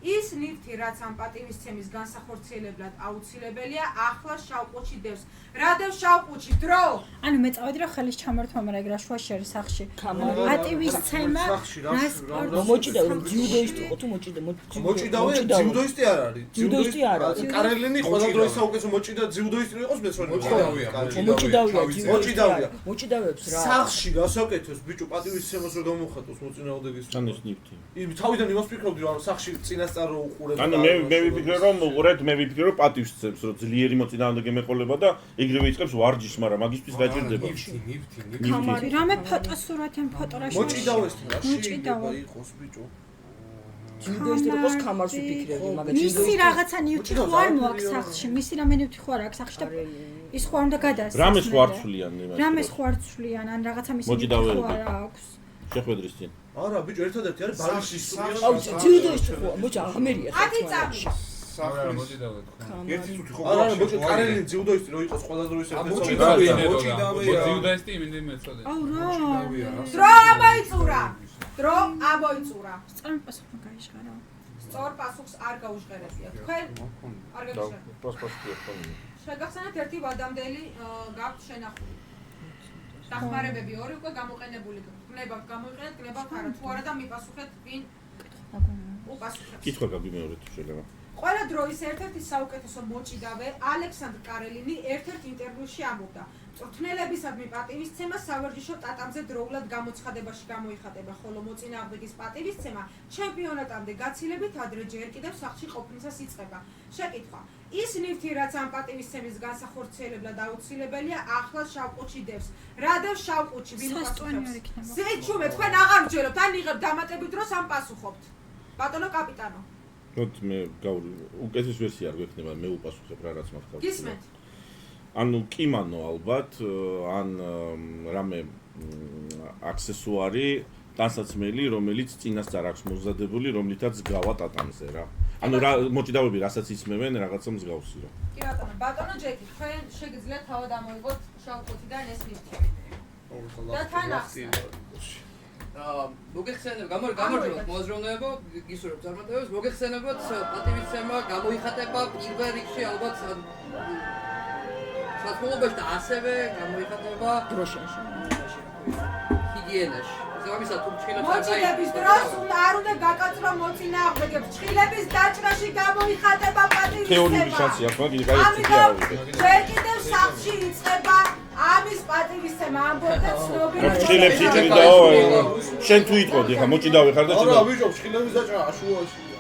S2: ის ნივთი, რაც ამ პატივისცემის განსახორციელებლად აუცილებელია, ახლა შავყუთში დევს. რა დევს შავყუთში? დრო!
S3: ანუ მე წავედი რომ ხელის ჩამართვა, მაგრამ ეგ რა შუაში არის სახში. პატივისცემა
S5: მოჭიდავე ჯიუდოისტი ხო თუ
S4: მოჭიდავე ჯიუდოისტი არ არის.
S5: ჯიუდოისტი არ არის.
S4: კარელინი ყველა დროის საუკეთესო მოჭიდა ჯიუდოისტი იყოს მეცხრე.
S5: მოჭიდავია. მოჭიდავებს რა.
S4: სახში გასაკეთოს ბიჭო პატივისცემას რომ გამოხატოს მოწინააღმდეგის.
S1: ან ეს ნივთი.
S4: თავიდან იმას ვფიქრობდი რომ სახში წინასწარ უყურებ.
S1: ანუ მე ვიფიქრე რომ უყურეთ, მე ვიფიქრე რომ პატივისცემს, რომ ძლიერი მოწინააღმდეგე მეყოლება და იგივე იწყებს ვარჯიშს, მაგრამ მაგისთვის გაჭირდება.
S3: კამარი, რამე ფოტოსურათი ამ ფოტორაში.
S4: მოჭიდავეს რა შეიძლება იყოს ბიჭო.
S5: ჯიუდოისტი როგორც კამარს ვფიქრები, მაგრამ
S3: მისი რაღაცა ნივთი ხო არ მოაქვს სახლში, მისი რამე ნივთი ხო არ აქვს სახლში და ის ხო არ უნდა გადაასწროს.
S1: რამეს ხო არ ცვლიან იმას.
S3: რამეს ხო არ ცვლიან, ან რაღაცა მისი ნივთი ხო არ აქვს.
S1: შეხვედრის წინ.
S4: არა ბიჭო, ერთადერთი არის ბალიშის სტუდია.
S5: აუ ჯიუდოისტი ხო, მოჭა ამერია.
S2: ათი წამი.
S7: არა მოჭიდავე ხო.
S6: ერთი წუთი ხო.
S4: არა ბიჭო, კარელინი ჯიუდოისტი რო იყოს ყველა დროის ერთ-ერთი
S6: მოჭიდავეა.
S7: ჯიუდოისტი იმენდი მეწოდე.
S3: აუ რა.
S2: დრო ამოიწურა. დრო ამოიწურა.
S3: სწორ პასუხს გაიშღარა.
S2: სწორ პასუხს არ გაუჟღერებია. თქვენ არ გაუჟღერებია.
S1: პასპორტია ხო.
S2: შეგახსენათ ერთი ვადამდელი გაქვთ შენახული. დახმარებები ორი უკვე გამოყენებული. გნებავთ გამოიყენეთ, გნებავთ არა. თუ არა და მიპასუხეთ ვინ უპასუხებს.
S1: კითხვა გაგვიმეორეთ თუ შეიძლება.
S2: ყველა დროის ერთ-ერთი საუკეთესო მოჭიდავე ალექსანდრ კარელინი ერთ-ერთ ინტერვიუში ამბობდა მწვრთნელებისადმი პატივისცემა სავარჯიშო ტატამზე დროულად გამოცხადებაში გამოიხატება, ხოლო მოწინააღმდეგის პატივისცემა ჩემპიონატამდე გაცილებით ადრე ჯერ კიდევ სახლში ყოფნისას იწყება. შეკითხვა. ის ნივთი, რაც ამ პატივისცემის განსახორციელებლად აუცილებელია, ახლა შავყუთში დევს. რა დევს შავყუთში? ვინ პასუხობს? ზეჩუმე, თქვენ აღარ გჯერობთ, ან იღებ დამატებით დროს ამ პასუხობთ. ბატონო კაპიტანო.
S1: ნოთ მე უკეთეს ვერსია არ გვექნება, მე უპასუხებ რა რაც მაქვს.
S2: გისმენთ?
S1: ანუ კიმანო ალბათ, ან რამე აქსესუარი, ტანსაცმელი, რომელიც წინასწარ აქვს მოზადებული, რომლითაც გავა ტატამზე რა. ანუ რა მოჭიდავები, რასაც ისმევენ, რაღაცა მსგავსი რა.
S2: კი ბატონო, ბატონო ჯეკი, თქვენ შეგიძლიათ თავად ამოიღოთ შავყუთიდან ეს ნივთი. და თან ახსნათ.
S8: მოგეხსენებათ, გამარჯვებათ მოაზროვნეებო, გისურვებთ წარმატებებს, მოგეხსენებათ, პატივისცემა გამოიხატება პირველ რიგში ალბათ საცხოვრებაში და ასევე გამოიხატება
S5: დროშაში.
S8: ჰიგიენაში. ზოგადად თუ ჩხილებს
S2: მოჭიდების დროს არ უნდა გაკაცრო მოწინააღმდეგებს. ჩხილების დაჭრაში გამოიხატება პატივისცემა.
S1: თეორიული შანსი აქვს, მაგრამ კიდე გაიწევია.
S2: ჯერ კიდევ სახლში იწყება ამის პატივისცემა. ამბობდა ცნობილი.
S1: ჩხილებს იჭრიდაო, შენ თუ იტყოდი ხა მოჭიდავე ხარ და
S4: არა ბიჭო, ჩხილების დაჭრა აშუაშია.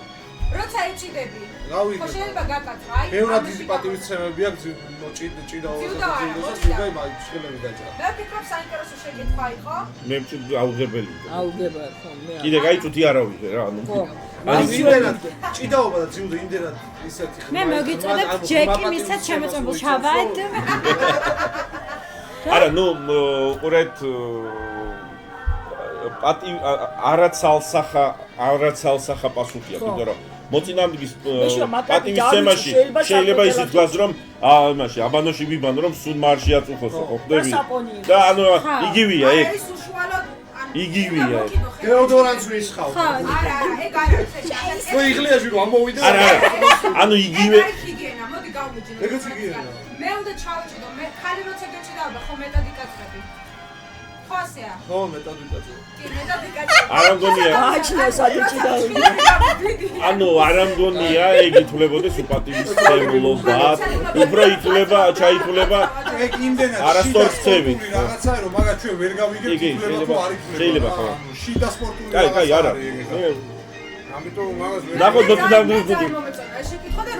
S2: როცა ეჭიდები.
S4: რავი.
S2: ხო შეიძლება გაკაცრო, აი.
S4: ბევრად დიდი პატივისცემები აქვს ჭიდაობას და ჩხილების დაჭრა.
S2: მე ვფიქრობ საინტერესო შეკითხვა იყო.
S1: მე აუღებელი.
S5: აუგება ხო მე.
S1: კიდე გაიწუთი არავითე რა, ანუ.
S4: იმდენად ჭიდაობა და ძიუდო იმდენად ისეთი ხმა.
S3: მე მოგიწოდებ ჯეკი მისაც შემოწმებულ შავად.
S1: არა, ნუ ყურეთ არაცალსახა პასუხია, თუმცა რომ მოწინააღმდეგის პატივისცემაში შეიძლება ისიც გას რომ იმაში აბანოში ვიბან რომ სულ მარში აწუხოსო, ხო ხდები? და ანუ იგივეა ეგ.
S2: ეს უშუალოდ
S1: იგივეა.
S4: დეოდორანტს ვისხავ.
S2: არა, ეგ არ არის.
S4: ნუ იღლიაში რომ ამოვიდა.
S1: არა, ანუ იგივე.
S2: ჰიგიენა, მოდი გავმოჯინო.
S4: ეგეც ჰიგიენა.
S2: მე უნდა ჩავჭიდო, მე ხალი როცა გეჭიდაობა, ხო მეტად იკაცრები. ხო ასეა.
S4: ხო, მეტად ვიკაცრებ.
S2: კი, მეტად იკაცრები.
S1: არ ამგონია.
S5: აჩნა საჭიდავი.
S1: ანუ არ ამგონია ეგ ითვლებოდეს უპატივისცემლობა. უფრო ითვლება, ჩაითვლება
S6: ეგ იმდენად
S1: არასწორ ხცევით.
S6: რაღაცაა რომ მაგათ ჩვენ ვერ გავიგებთ
S1: იგი,
S6: ითვლება თუ არ ითვლება.
S1: შეიძლება, ხო.
S6: შიდა სპორტული
S1: კაი, არა.
S6: ამიტომ მაგას ვერ
S1: ნახოთ მოწინააღმდეგე
S2: ეს შეკითხვა და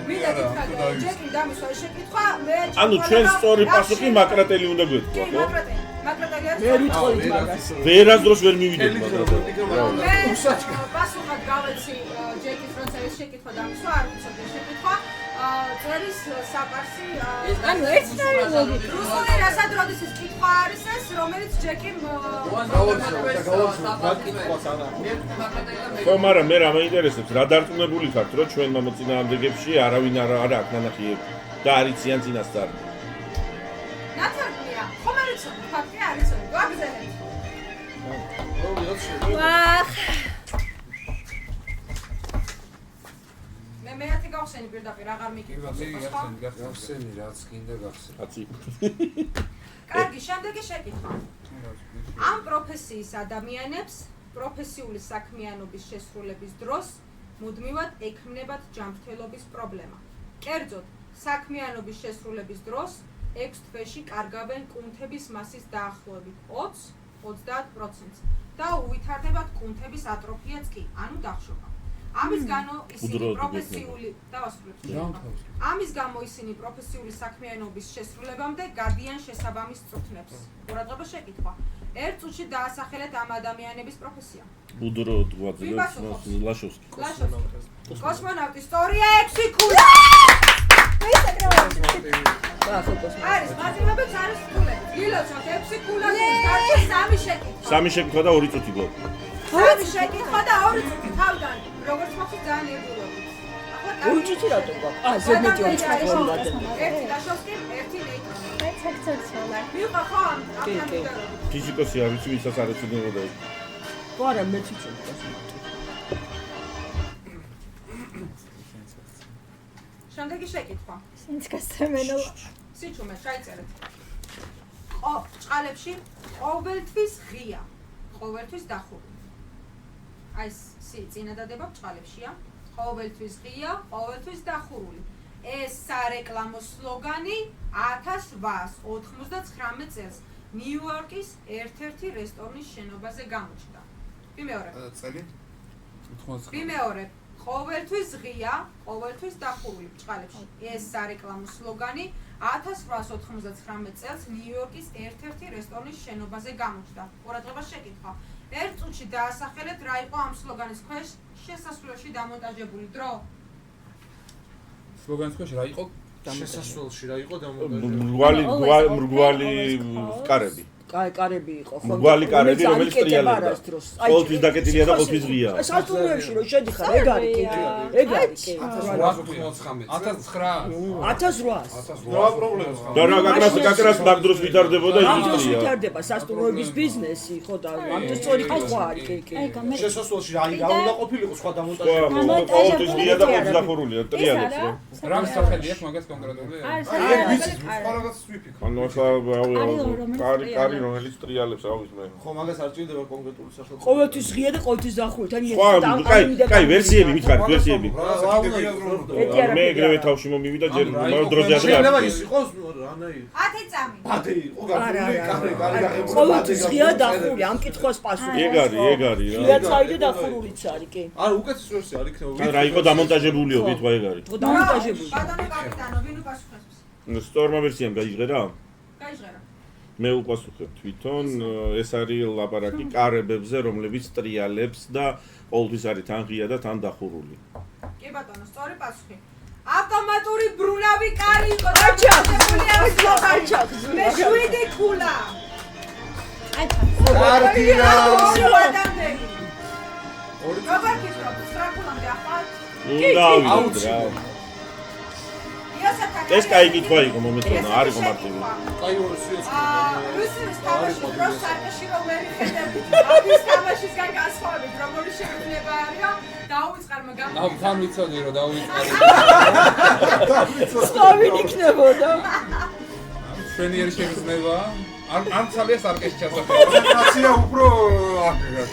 S2: მინდა გითხრა, ჯეკი დამისვა ეს შეკითხვა, მე
S1: ანუ ჩვენ სწორი პასუხი მაკრატელი უნდა გვეთქვა, ხო?
S2: მაკრატელი არის.
S5: ვერ იტყოდით მაგას.
S1: ვერასდროს ვერ მივიდეთ მაგრამ.
S2: მე პასუხად გავეცი ჯეკის როცა ეს შეკითხვა დამისვა, არ ვიცოდი შეკითხვა. წერის საპარსი
S3: ანუ ერთნაირი ლოგიკა.
S2: რუსული რასაც როდის ის კითხვა არის ეს, რომელიც ჯეკიმ
S1: ხო, მაგრამ მე რა მეინტერესებს, რა დარწმუნებული ხართ, რომ ჩვენ მოწინააღმდეგებში არავინ არ აქვს ნანახი და არიციან წინასწარ.
S2: ნათარგმნია, ხომ არ იცოდი, ფაქტი არ იცოდი, გვაგზავნეთ.
S3: ვახ.
S2: მე მეათი გავხსენი პირდაპირ, აღარ მიკითხავს, ხო?
S6: გახსენი რაც გინდა გახსენი.
S1: კაცი.
S2: კარგი, შემდეგი შეკითხვა. ამ პროფესიის ადამიანებს პროფესიული საქმიანობის შესრულების დროს მუდმივად ექმნებათ ჯანმრთელობის პრობლემა. კერძოდ, საქმიანობის შესრულების დროს 6 თვეში კარგავენ კუნთების მასის დაახლოებით 20-30% და უვითარდებათ კუნთების ატროფიაც კი, ანუ დახშობა. ამის გამო ისინი პროფესიული ამის გამო ისინი პროფესიული საქმიანობის შესრულებამდე გადიან შესაბამის წვრთნებს. ყურადღება შეკითხვა. ერთ წუთში დაასახელეთ ამ ადამიანების პროფესია.
S1: ბუდრო ლაშოვსკი.
S2: კოსმონავტი ისტორია 6 ქულა. არის მათემატიკაც არის ქულები. გილოცავთ 6 ქულა, გარჩა 3 შეკითხვა.
S1: 3 შეკითხვა და 2 წუთი გო.
S2: 3 შეკითხვა და 2 წუთი თავიდან. როგორც მოხდა ძალიან ირგულობით.
S5: ორი წუთი რატო გვაქვს? ზედმეტი ორი წუთი ვარდანი.
S2: ერთი ლაშოვსკი, ერთი ნეიტრონი.
S3: ცერცერცოლა.
S2: მიყვა ხო ამ ამბიდან.
S1: ფიზიკოსი არ ვიცი ვისაც არ ეცოდინებოდა.
S5: ხო არა მეც ვიცოდი კოსმონავტი.
S2: შემდეგი შეკითხვა.
S3: სინც გასწრებენოა.
S2: სიჩუმე, ჩაიწერეთ. წყალებში ყოველთვის ღია, ყოველთვის დახურული. აი ეს წინადადება წყალებშია. ყოველთვის ღია, ყოველთვის დახურული. ეს სარეკლამო სლოგანი 1899 წელს ნიუ-იორკის ერთ-ერთი რესტორნის შენობაზე გამოჩნდა. ვიმეორებ.
S6: წელი?
S2: ვიმეორებ. ყოველთვის ღია, ყოველთვის დახურული წყალებში. ეს სარეკლამო სლოგანი 1899 წელს ნიუ-იორკის ერთ-ერთი რესტორნის შენობაზე გამოჩნდა. ყურადღება შეკითხვა. ერთ წუთში დაასახელეთ რა იყო ამ სლოგანის ქვეშ შესასვლელში დამონტაჟებული დრო.
S7: სლოგანის ქვეშ რა იყო?
S4: შესასვლელში რა იყო დამონტაჟებული?
S1: მრგვალი კარები.
S5: კარები იყო ხო?
S1: მრგვალი კარები, რომელიც ტრიალებდა. ყოველთვის დაკეტილია და ყოველთვის ღია.
S5: სასტუმროში რო შედიხარ, ეგ არის კი. ეგ არის კი.
S6: 1800
S4: რა პრობლემაა?
S1: და რა გაკრას მაგდროს ვითარდებოდა ის
S5: ის
S1: ტრია.
S5: ვითარდება სასტუმროების ბიზნესი ხო და ამიტომ სწორი კითხვა არის კი.
S4: შესასვლელში რა უნდა ყოფილიყო სხვა დამონტაჟებული?
S1: ყოველთვის ღია და ყოველთვის დახურულია ტრიალებს რა.
S7: რა სახელი აქვს მაგას კონკრეტული?
S6: ეგ ვიცი, ყველგან ვიფიქრე.
S1: ანუ ახლა კარი რომელიც ტრიალებს აუის მე.
S4: ხო, მაგას არ ჭირდება კონკრეტული სახელი.
S5: ყოველთვის ღია და ყოველთვის დახურული. თან
S1: კაი, ვერსიები მითხარით, ვერსიები. მე ეგრევე თავში მომივიდა ჯერ დროზე ადრე.
S4: შეიძლება ის იყოს რანაირი?
S2: 10 წამი.
S4: 10 იყო გაგული, კარი გაღებული.
S5: ყოველთვის ღია დახურული, ამ კითხვას პასუხი.
S1: ეგ არის რა.
S5: ღია წაიდე დახურულიც არის კი.
S4: არა, უკეთეს ვერსია არ იქნება.
S1: რა იყო დამონტაჟებულიო, კითხვა ეგ არის.
S5: დამონტაჟებული.
S2: ბატონო კაპიტანო, ვინ უპასუხებს?
S1: სტორმა ვერსიამ გაიჟღერა?
S2: გაიჟღერა.
S1: მე უპასუხებ თვითონ, ეს არის ლაპარაკი კარებებზე, რომლებიც ტრიალებს და ყოველთვის არის თან ღია და თან დახურული.
S2: კი ბატონო, სწორი პასუხი. ავტომატური ბრუნავი კარი იყო.
S5: აჩა,
S2: მე 7 ქულა.
S4: კარგი რა.
S2: როგორ გიქნობ, სტრაქულამდე ახვალ?
S1: დავიდეთ რა. ეს კაი კითხვა იყო მომეწონა, არ იყო მარტივი.
S4: კაი ვერსია.
S2: რუსის თამაში დროს სარკეში რომ ვერ ხედავთ. ამის თამაშისგან განსხვავებით, როგორი შეიძლება არის, დაუვიწყარმა გამო.
S7: თან ვიცოდი რომ დავიწყარი.
S5: სწავი იქნებოდა.
S7: შვენიერი შეგრძნება. არ ცალია სარკეში ჩასახე.
S6: კაცია უფრო აკრა.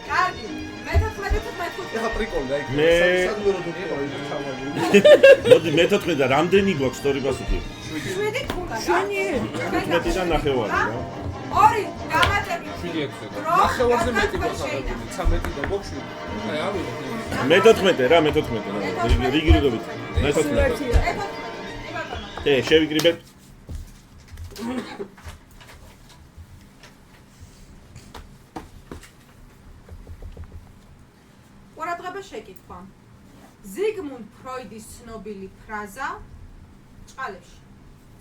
S2: კარგი.
S4: ეხა პრიკოლი და იქ
S1: მე
S4: სადმერო იყო ის თამაში.
S1: მოდი მე-14 და რამდენი გვაქვს სწორი პასუხი?
S2: 7 ქულა.
S5: შვენიერი.
S1: 15-დან ნახევარი რა.
S2: 2 გამატები.
S7: 7-ზე.
S4: ნახევარზე მეტი გასაგები. 13 და ბოქში.
S7: აი არ ვიცი.
S1: მე-14 რა, მე-14 რა. რიგირიგობით. მე-14. შევიკრიბეთ.
S2: ყურადღება შეკითხვა. ზიგმუნდ ფროიდის ცნობილი ფრაზა ჭყალებში.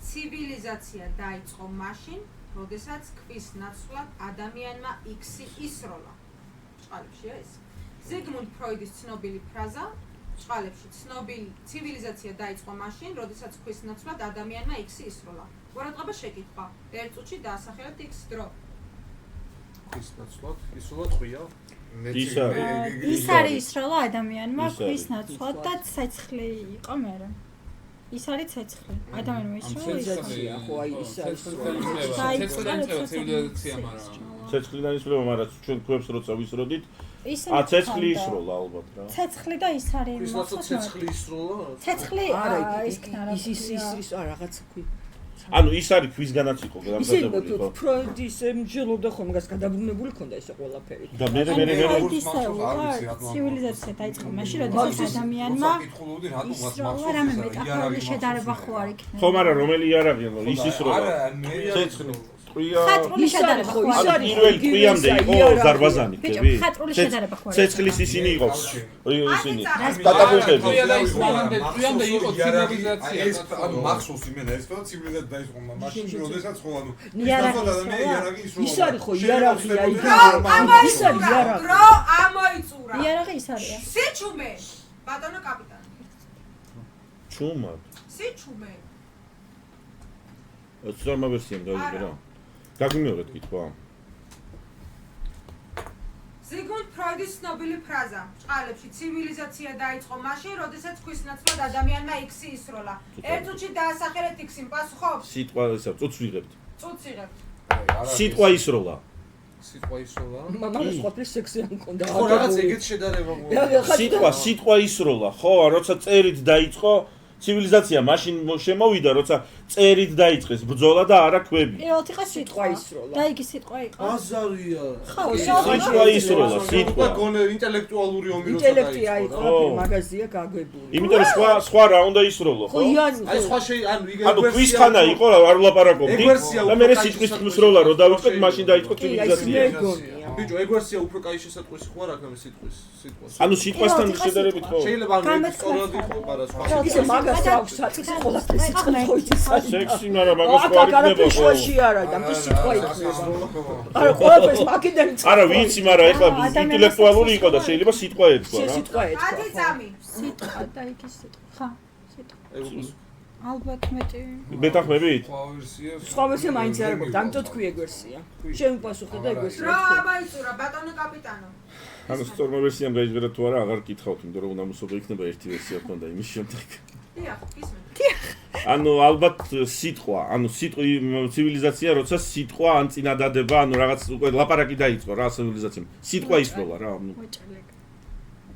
S2: ცივილიზაცია დაიწყო მაშინ, როდესაც ქვის ნაცვლად ადამიანმა X-ი ისროლა. ჭყალებში ეს. ზიგმუნდ ფროიდის ცნობილი ფრაზა ჭყალებში. ცივილიზაცია დაიწყო მაშინ, როდესაც ქვის ნაცვლად ადამიანმა X-ი ისროლა. ყურადღება შეკითხვა. ერთ წუთში დაასახელეთ X დრო.
S4: ქვის ნაცვლად ისროლა ტყვია.
S3: ის არის ისროლა ადამიანმა ქვის ნაცვლად და ცეცხლი იყო მერე. ის არის ცეცხლი. ადამიანმა ისროლა
S5: ცივილიზაცია ხო აი ის არის
S7: ცივილიზაცია მაგრამ
S1: ცეცხლიდან ისროლა, მაგრამ ჩვენ ქვებს როცა ვისროდით, ცეცხლი ისროლა ალბათ რა.
S3: ცეცხლი და ის არის.
S4: ქვის ნაცვლად ცეცხლი ისროლა?
S3: ცეცხლი ის ქნარა.
S5: ის რაღაც ქვი.
S1: ანუ ის არის ქვისგანაც იყო გამზადებული ხო?
S5: ფროიდის მსჯელობდა ხომ გას გადაბრუნებული ქონდა ეს ყველაფერი.
S1: და მე
S3: ცივილიზაცია დაიწყო მაშინ, როდესაც ადამიანმა ისროლა რამე მეტაფორული შედარება ხო არ იქნება.
S1: ხო, მაგრამ რომელი იარაღია, ის ისროლა? ცეცხლი.
S3: ხატრული შედარება ხო
S1: არის? პირველ ტყვიამდე იყო ზარბაზანი, ხები?
S3: ხატრული შედარება ხო არის?
S1: ცეცხლის ისინი იყო. ისინი. კატაპულტები.
S7: ტყვიამდე იყო ცივილიზაცია.
S6: ეს ანუ მახსოვს იმენა ეს თქო ცივილიზაცია დაიწყო მაშინ როდესაც ხო ანუ
S5: ის არის ხო იარაღი აი ის არის იარაღი.
S2: დრო ამოიწურა.
S3: იარაღი ის არის.
S2: სიჩუმე. ბატონო კაპიტანი.
S1: ჩუმად.
S2: სიჩუმე.
S1: სწორმა ვერსიამ გავიგე რა. გაგიმეორეთ კითხვა.
S2: ზიგმუნდ ფროიდის ცნობილი ფრაზა ჭყალებში ცივილიზაცია დაიწყო მაშინ, როდესაც ქვის ნაცვლად ადამიანმა X-ი ისროლა. ერთ წუთში დაასახელეთ X-ი, პასუხობ?
S1: სიტყვა ესა წუთს ვიღებთ.
S2: წუთს იღებთ.
S1: სიტყვა ისროლა.
S4: სიტყვა ისროლა?
S5: მაგას ყოფილი სექსი არ მქონდა.
S4: ხო რაღაც ეგეთ შედარება მოხდა.
S1: სიტყვა ისროლა, ხო, როცა წერით დაიწყო ცივილიზაცია მაშინ შემოვიდა, როცა წერით დაიწყეს ბრძოლა და არა ქვები.
S3: პირველად იყო სიტყვა
S5: ისროლა.
S3: და იგი სიტყვა იყო.
S4: აზარია.
S3: ხო,
S1: სიტყვა ისროლა, სიტყვა.
S4: ინტელექტუალური ომი როცა
S5: ინტელექტი აი ყოფილი მაგაზია გაგებული.
S1: იმიტომ რომ სხვა რა უნდა ისროლო, ხო?
S4: აი სხვა ანუ იგივე
S1: ანუ ქვისხანა იყო რა არ ვლაპარაკობდი და მე სიტყვის მსროლა რო დავიწყეთ მაშინ დაიწყო ცივილიზაცია.
S4: ბიჭო, ეგ ვერსია უფრო კაი შესატყვისი ხო არ აქვს ამის სიტყვის.
S1: ანუ სიტყვასთან შედარებით ხო?
S4: შეიძლება ანუ სწორად იყო, მაგრამ სხვა.
S5: ისე მაგას აქვს საწყისი ყველაფერი სიტყვა ხო იცის.
S1: სექსი, მაგრამ მაგას ხო არ იქნება ხო?
S5: არა, და მის სიტყვა იქნება. არა, ყველაფერს მაგიდან იცი.
S1: არა, ვიცი, მაგრამ ეხლა ინტელექტუალური იყო და შეიძლება სიტყვა ეთქვა რა.
S5: სიტყვა ეთქვა.
S2: ათი წამი.
S3: სიტყვა და იგი სიტყვა. ხა, სიტყვა.
S4: ეგ
S3: ალბათ მეტი.
S1: მეთანხმებით?
S5: სხვა ვერსია მაინც არ აქვს, ამიტომ თქვი ეგ ვერსია. შენ პასუხე და ეგ ვერსია.
S2: დრო ამოიწურა, ბატონო კაპიტანო.
S1: ანუ სწორმა ვერსიამ გაიჟღერა თუ არა, აღარ კითხავთ, იმიტომ რომ უნამუსობა იქნება ერთი ვერსია ქონდა იმის შემდეგ.
S2: დიახ, გისმენთ.
S1: ანუ ალბათ სიტყვა, ანუ ცივილიზაცია, როცა სიტყვა ან წინადადება, ანუ რაღაც უკვე ლაპარაკი დაიწყო რა ცივილიზაციამ. სიტყვა ისროლა რა, ანუ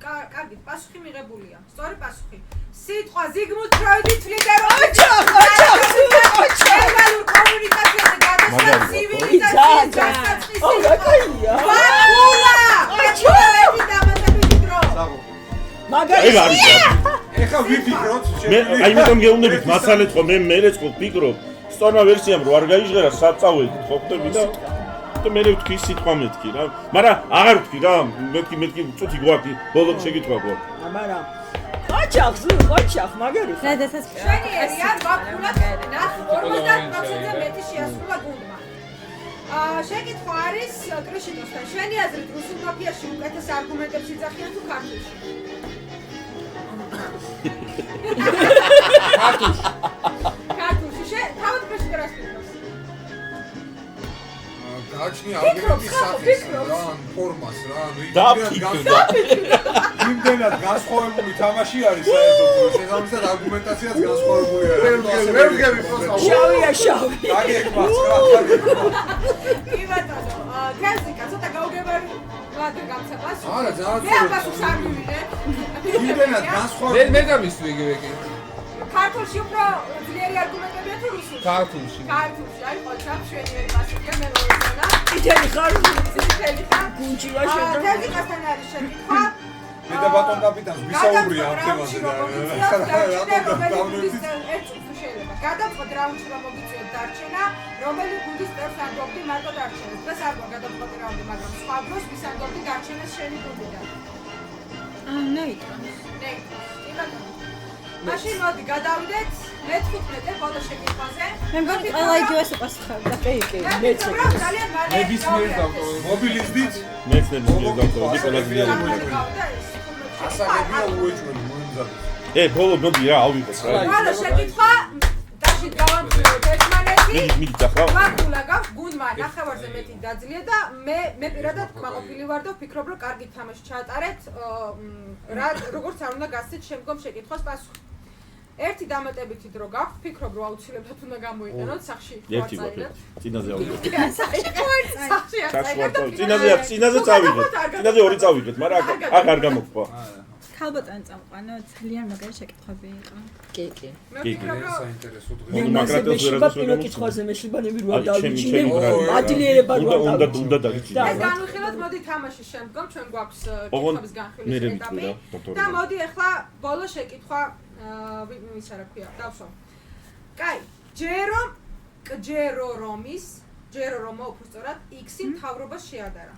S2: კარგი, პასუხი მიღებულია. სწორი პასუხი. სიტყვა ზიგმუნდ ფროიდის ლიდერობა. გერმანულ კომუნიკაციაზე გადასვლა ცივილიზაციის დასაწყისი.
S5: მაგარი
S6: ეხა ვიფიქროთ
S1: მე აიმიტომ გეუბნებით მასალეთ ხო მე მეეწყო ფიქრობ სწორმა ვერსიამ რო არ გაიჟღერა საწავედით ხო ხდები და მე ვთქვი სიტყვა მეთქი რა მაგრამ აღარ ვთქვი რა მეთქი წუთი გვაქვს ბოლოს შეკითხვა გვაქვს
S5: მაგრამ ყოჩახ მაგარი
S3: როდესაც
S2: შვენიერია ვაკულად 50%-ზე მეტი შეასრულა გუნდმა. შეკითხვა არის კრიშინოსთან. შვენი აზრით რუსულ მაფიაში უკეთეს არგუმენტებს იძახიან თუ ქართულში? ქართულში. თავად პრეშტერას ფიქრობს.
S6: გააჩნია არგუმენტის სახეს რა, ფორმას რა, იმდენად განსხვავებული თამაში არის საერთოდ, შესაბამისად არგუმენტაციაც განსხვავებული არის. ვერ ვგები პროსტა.
S5: შავია შავი.
S6: გაგეკმას რა.
S2: კი ბატონო, თეზიკა ცოტა გაუგებარი ვადე გამცემას.
S6: არა, ძალიან
S2: მე აბასუს არ მივიღე.
S6: იმდენად განსხვავებული.
S7: მე გამისვი იგივე კი.
S2: ქართულში უფრო ძლიერი არგუმენტებია თუ რუსულში?
S7: ქართულში.
S2: ქართულში, აი ყოჩა შვენიერი პასუხია მე მოვიცონა.
S5: იტელი ხარ?
S2: იტელი ხარ?
S5: გუნჯილა შედა.
S2: თეზიკასთან არის შეკითხვა.
S6: მე და ბატონ კაპიტანს ვისაუბრია ამ თემაზე და
S2: გადავწყვეტ რაუნდში რომ მოგიწევთ დარჩენა, რომელი გუნდის წევრს ანდობდი მარტო დარჩენას. დღეს არ მოგვაგადავწყვეტ რაუნდი, მაგრამ სხვა დროს ვის ანდობდი დარჩენას შენი გუნდიდან.
S3: ნეიტრონი.
S2: მაშინ მოდი გადავიდეთ მე-15 ბოლო შეკითხვაზე.
S3: მე მგონი ყველა იგივეს უპასუხებდა.
S5: კი, მეც ეგ.
S2: ძალიან მალე
S7: ნებისმიერ დავტოვებ.
S6: მობილიზდით
S1: მეც ნებისმიერ დავტოვებდი ყველა ძლიერი.
S6: ასაგებია უეჭველი მოიმზადეს.
S1: ბოლო მოდი რა ავიღოთ რა.
S2: ბოლო შეკითხვა დაშით გავამციროთ ერთმანეთი.
S1: მიდი ახლა.
S2: მაგულა გაქვს გუნდმა ნახევარზე მეტი დაძლია და მე პირადად კმაყოფილი ვარ და ვფიქრობ რომ კარგი თამაში ჩაატარეთ. რა როგორც არ უნდა გასცეთ შემდგომ შეკითხვას პასუხი. ერთი დამატებითი დრო გაქვს, ვფიქრობ რომ აუცილებლად უნდა გამოიყენოთ სახში.
S1: ერთი ვაფერ. წინაზე ავიღოთ.
S2: სახში
S1: წინაზე წავიღეთ. წინაზე ორი წავიღეთ, მაგრამ აქ არ გამოგყვა.
S3: ქალბატონი წამყვანო, ძალიან მაგარი შეკითხვები იყო.
S5: კი.
S2: მე ვფიქრობ რომ
S6: საინტერესო დღე.
S1: მაგრამ
S5: შეიძლება პირველ კითხვაზე მეშლებანები რა დავიჩინე. აძლიერება რა.
S1: უნდა დაგიჩინე.
S2: ეს განვიხილოთ, მოდი თამაშის შემდგომ ჩვენ გვაქვს კითხვების განხილვის ეტაპი. და მოდი ახლა ბოლო შეკითხვა ისა რა ქვია, დავსვამ. კაი, ჯერო რომმა უფრო სწორად X-ი მთავრობას შეადარა.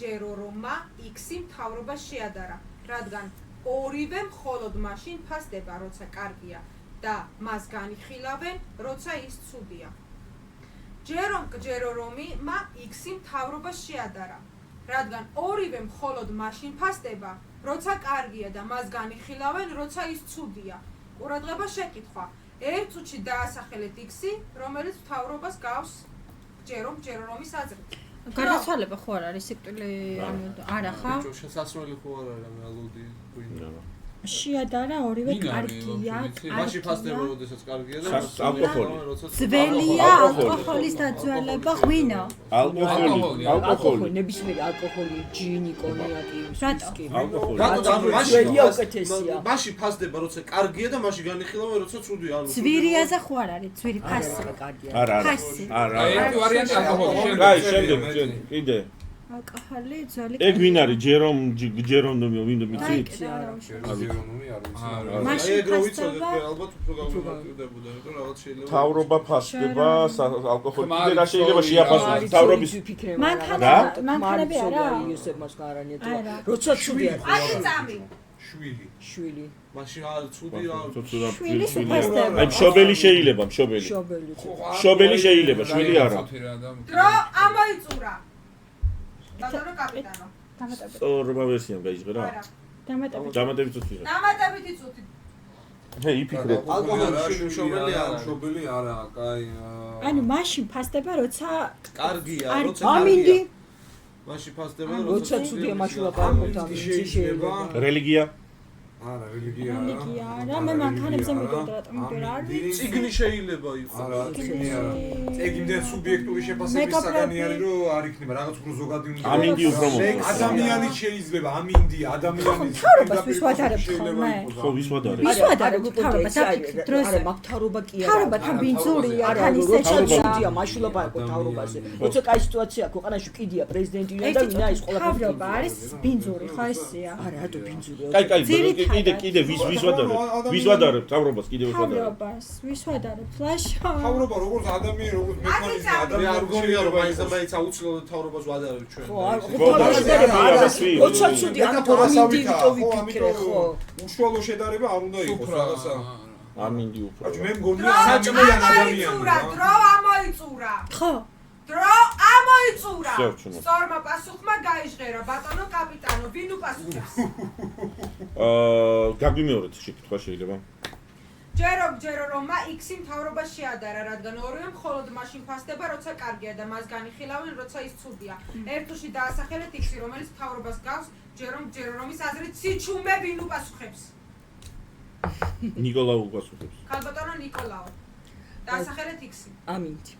S2: ჯერო რომმა X-ი მთავრობას შეადარა, რადგან ორივე მხოლოდ მაშინ ფასდება, როცა კარგია და მას განიხილავენ, როცა ის ცუდია. ჯერო რომმა X-ი მთავრობას შეადარა, რადგან ორივე მხოლოდ მაშინ ფასდება, როცა კარგია და მას განიხილავენ, როცა ის ცუდია. ყურადღება შეკითხვა. ერთ წუთში დაასახელეთ X-ი, რომელიც მთავრობას გავს ჯერო რომის აზრით.
S3: გარდაცვალება ხო არ არის სიკვდილი არა ხა?
S4: შესასრული ხო არ არის მე ალუდი გვინდა.
S3: შეადარა ორივე კარგია.
S4: მაშინ ფასდება, როდესაც კარგია და
S1: ალკოჰოლი.
S3: ძველია ალკოჰოლის დაძვალება ღვინო.
S1: ალკოჰოლი.
S5: ნებისმიერი ალკოჰოლი, ჯინი, კონიაკი, ვისკი.
S1: ალკოჰოლი.
S4: მაშინ ფასდება, როცა კარგია და მაშინ განიხილავენ, როცა ცუდია.
S3: ძვირიაზე ხო არ არის, ძვირი ფასი.
S1: არა.
S3: ფასი.
S1: არა.
S7: ერთი ვარიანტი ალკოჰოლი.
S1: კაი, შემდეგ კიდე.
S3: ალკოჰოლი ძველი.
S1: ეგ ვინ არის? ჯერომი ვინ მიცით?
S6: ჟერონომი არ ვიცი.
S3: მაშინ
S4: ეგ რო ვიცოდეთ,
S3: ფასდება.
S4: ალბათ უფრო გამოვიდებოდა, იმიტომ რაღაც შეიძლება.
S1: თავრობა ფასდება ალკოჰოლი. კიდე რა შეიძლება შეაფასოს თავრობის?
S3: მანქანები არა?
S5: იოსებმას გარანიეთ. როცა ცუდია.
S2: აკი წამი.
S5: შვილი.
S4: მაშინ არ ცუდი არ
S3: შვილი შეფასდება.
S1: აი მშობელი შეიძლება, მშობელი. მშობელი შეიძლება, შვილი არა.
S2: დრო ამოიწურა. ბატონო კაპიტანო.
S3: დამატებით.
S1: სწორმა ვერსიამ გაიჟღერა?
S2: არა.
S1: დამატებით წუთი.
S2: დამატებითი წუთი.
S1: იფიქრე.
S4: ალკოჰოლი მშობელი არა.
S6: მშობელი არა, კაი.
S3: ანუ მაშინ ფასდება, როცა
S4: კარგია, როცა
S5: ამინდი.
S4: მაშინ ფასდება,
S5: როცა ცუდია, მაშინ ვაპარაკობთ ამ
S6: შეიძლება.
S1: რელიგია.
S6: არა, რელიგია არა.
S3: რელიგია არა, მე მანქანებზე მივიდოდ რატომ ვერ არის?
S4: ციგნი შეიძლება იყოს.
S6: არა, ციგნი არა. ეგ იმდენ სუბიექტური შეფასების საგანი არის, რომ არ იქნება რაღაც უფრო ზოგადი უნდა.
S1: ამინდი უფრო მოხდა.
S6: ადამიანი შეიძლება, ამინდია, ადამიანის
S3: თავრობას ვის ვადარებ ხოლმე?
S1: ხო, ვის ვადარებ?
S3: ვის ვადარებ თავრობას? აფიქრე დროზე.
S5: არა, მაგთავრობა კი არა.
S3: თავრობა თან ბინძურია,
S5: არა,
S3: თან ისე
S5: როცა ცუდია, მაშინ ლაპარაკო თავრობაზე. როცა კაი სიტუაცია ქვეყანაში კიდია პრეზიდენტია და ვინა ის ყველა
S3: თავრობა არის ბინძური, ხო ესეა?
S5: არა, რატო ბინძურია?
S1: კაი, კიდე ვის ვადარებ? ვის ვადარებ თავრობას კიდე ვის ვადარებ?
S3: თავრობას ვის ვადარებ? ფლაშო.
S6: თავრობა როგორც ადამიანი, როგორც მექანიზმი,
S4: მე არ
S6: ადამიანი
S4: გონია რომ მაინც აუცილებლად თავრობას ვადარებ ჩვენ.
S5: როცა ცუდია, ამინდი ვიტო ვიფიქრე, ხო?
S6: უშუალო შედარება არ უნდა იყოს რაღაცა.
S1: ამინდი უფრო.
S6: მე მგონია საჭმელი ადამიანი.
S2: დრო ამოიწურა.
S3: ხო.
S2: დრო ამოიწურა.
S1: შევჩუნო.
S2: სწორმა პასუხმა გაიჟღერა ბატონო კაპიტანო, ვინ უპასუხებს?
S1: გაგვიმეორეთ შეკითხვა შეიძლება.
S2: ჯერო რომმა X-ი მთავრობას შეადარა, რადგან ორივე მხოლოდ მაშინ ფასდება, როცა კარგია და მას განიხილავენ, როცა ის ცუდია. ერთ თვში დაასახელეთ X-ი, რომელიც მთავრობას გავს ჯერო რომის აზრით, სიჩუმე ვინ უპასუხებს?
S1: ნიკოლაუ უპასუხებს.
S2: ქალბატონო ნიკოლაო. დაასახელეთ X-ი.
S5: ამინდი.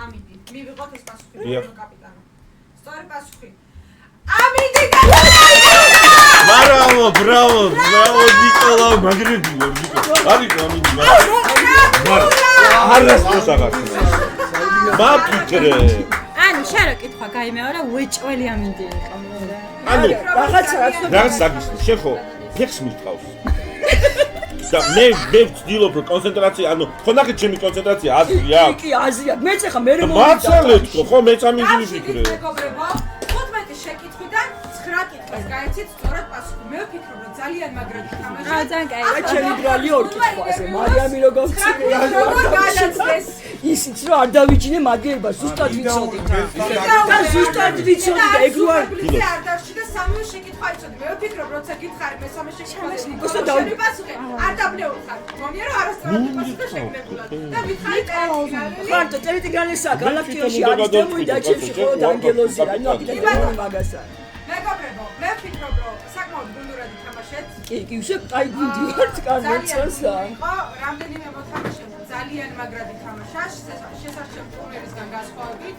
S2: ამინდი. მივიღოთ ეს პასუხი,
S1: დიახ.
S2: კაპიტანო. სწორი პასუხი. ამინდი.
S1: ბრავო, ნიკოლაუ, მაგრები ვარ, ნიკოლაუ. არიქო ამინდი. არასდროს აღარ. მაფიქრე.
S3: ანუ შენ რა კითხვა გაიმეორა, უეჭველი ამინდი იყო.
S1: ანუ
S5: რაღაცა
S1: რაღაც საგისმის, შენ ხო ფეხს მიყავს. და მე ვცდილობ რომ კონცენტრაცია, ანუ ხო ნახეთ ჩემი კონცენტრაცია აზია.
S5: კი, აზია. მეც ახლა მე რომ
S1: მაცალეთ ხო, მეც ამინდი ვიფიქრე.
S2: მეგობრებო, 15 შეკითხვიდან რა კითხვას გაიცით სწორად პასუხი. მე ვფიქრობ, რომ ძალიან მაგრამ თამაში.
S3: ძალიან კაი.
S5: რა ჩემიბრალი ორ კითხვაზე, მარიამი როგორ
S2: გადაწეს.
S5: ისიც რომ არ დავიჯინე მაგერება, ზუსტად ვიცოდით. და ზუსტად ვიცოდით და ეგ რო არ
S2: არ დავში და სამივე შეკითხვა იცოდი. მე ვფიქრობ, როცა გითხარი მესამე შეკითხვაზე
S5: ნიკოსა დავი
S2: პასუხი. არ დაბნეულ ხარ. მომია რომ არასწორად პასუხი შეგნებულად. და ვითხარი ტერმინალი.
S5: ხარტო ტერმინალისა გალაქტიკაში არის დემოი და ჩემში ხოლმე ანგელოზი რა, ნუ აკეთებ დემოი მაგასა.
S2: მეგობრებო, მე ვფიქრობ, რომ საკმაოდ გუნდურად ითამაშეთ.
S5: კი, უშე კაი გუნდი ვართ, კარმოცასა.
S2: იყო რამდენიმე მოთამაშე ძალიან მაგრად ითამაშა შესაძლოა ტურნირისგან განსხვავებით.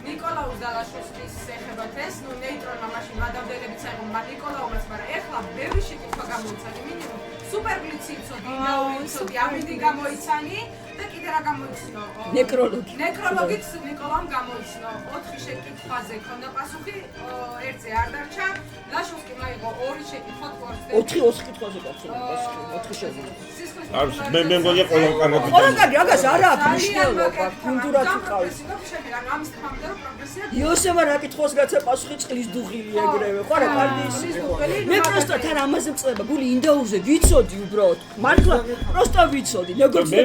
S2: ნიკოლაუს დალაშოვსკის ეხებათ ეს, ნუ ნეიტრონმა მაშინ მადამდელებიც აიღო ნიკოლაუმას, მაგრამ ეხლა ბევრი შეკითხვა გამოიცანი, მინიმუმ სუპერ ბლიცი იცოდი, იცოდი, ამინდი გამოიცანი და კიდე რა გამოიცნო? ნეკროლოგიც ნიკოლაუმ გამოიცნო. 4 შეკითხვაზე ქონდა პასუხი, ერთზე არ დარჩა. ლაშოვსკიმ აიღო 2 შეკითხვა თორსზე.
S5: 4 კითხვაზე გახსოვდა პასუხი, 4 შეკითხვა.
S1: არ მე მგონია ყველა კარგად
S5: ყველა კარგი, რაგას არა აქვს მნიშვნელობა, გუნდურად ვიყავით.
S2: ამის თქმამდე რომ პროგრესია
S5: იოსება რა კითხავს გაცა პასუხი წყლის დუღილი ეგრევე, ხო რა კარგი ის. მე პროსტა თან ამაზე მწყდება, გული ინდაურზე ვიცოდი უბრალოდ. მართლა პროსტა ვიცოდი, როგორც
S1: მე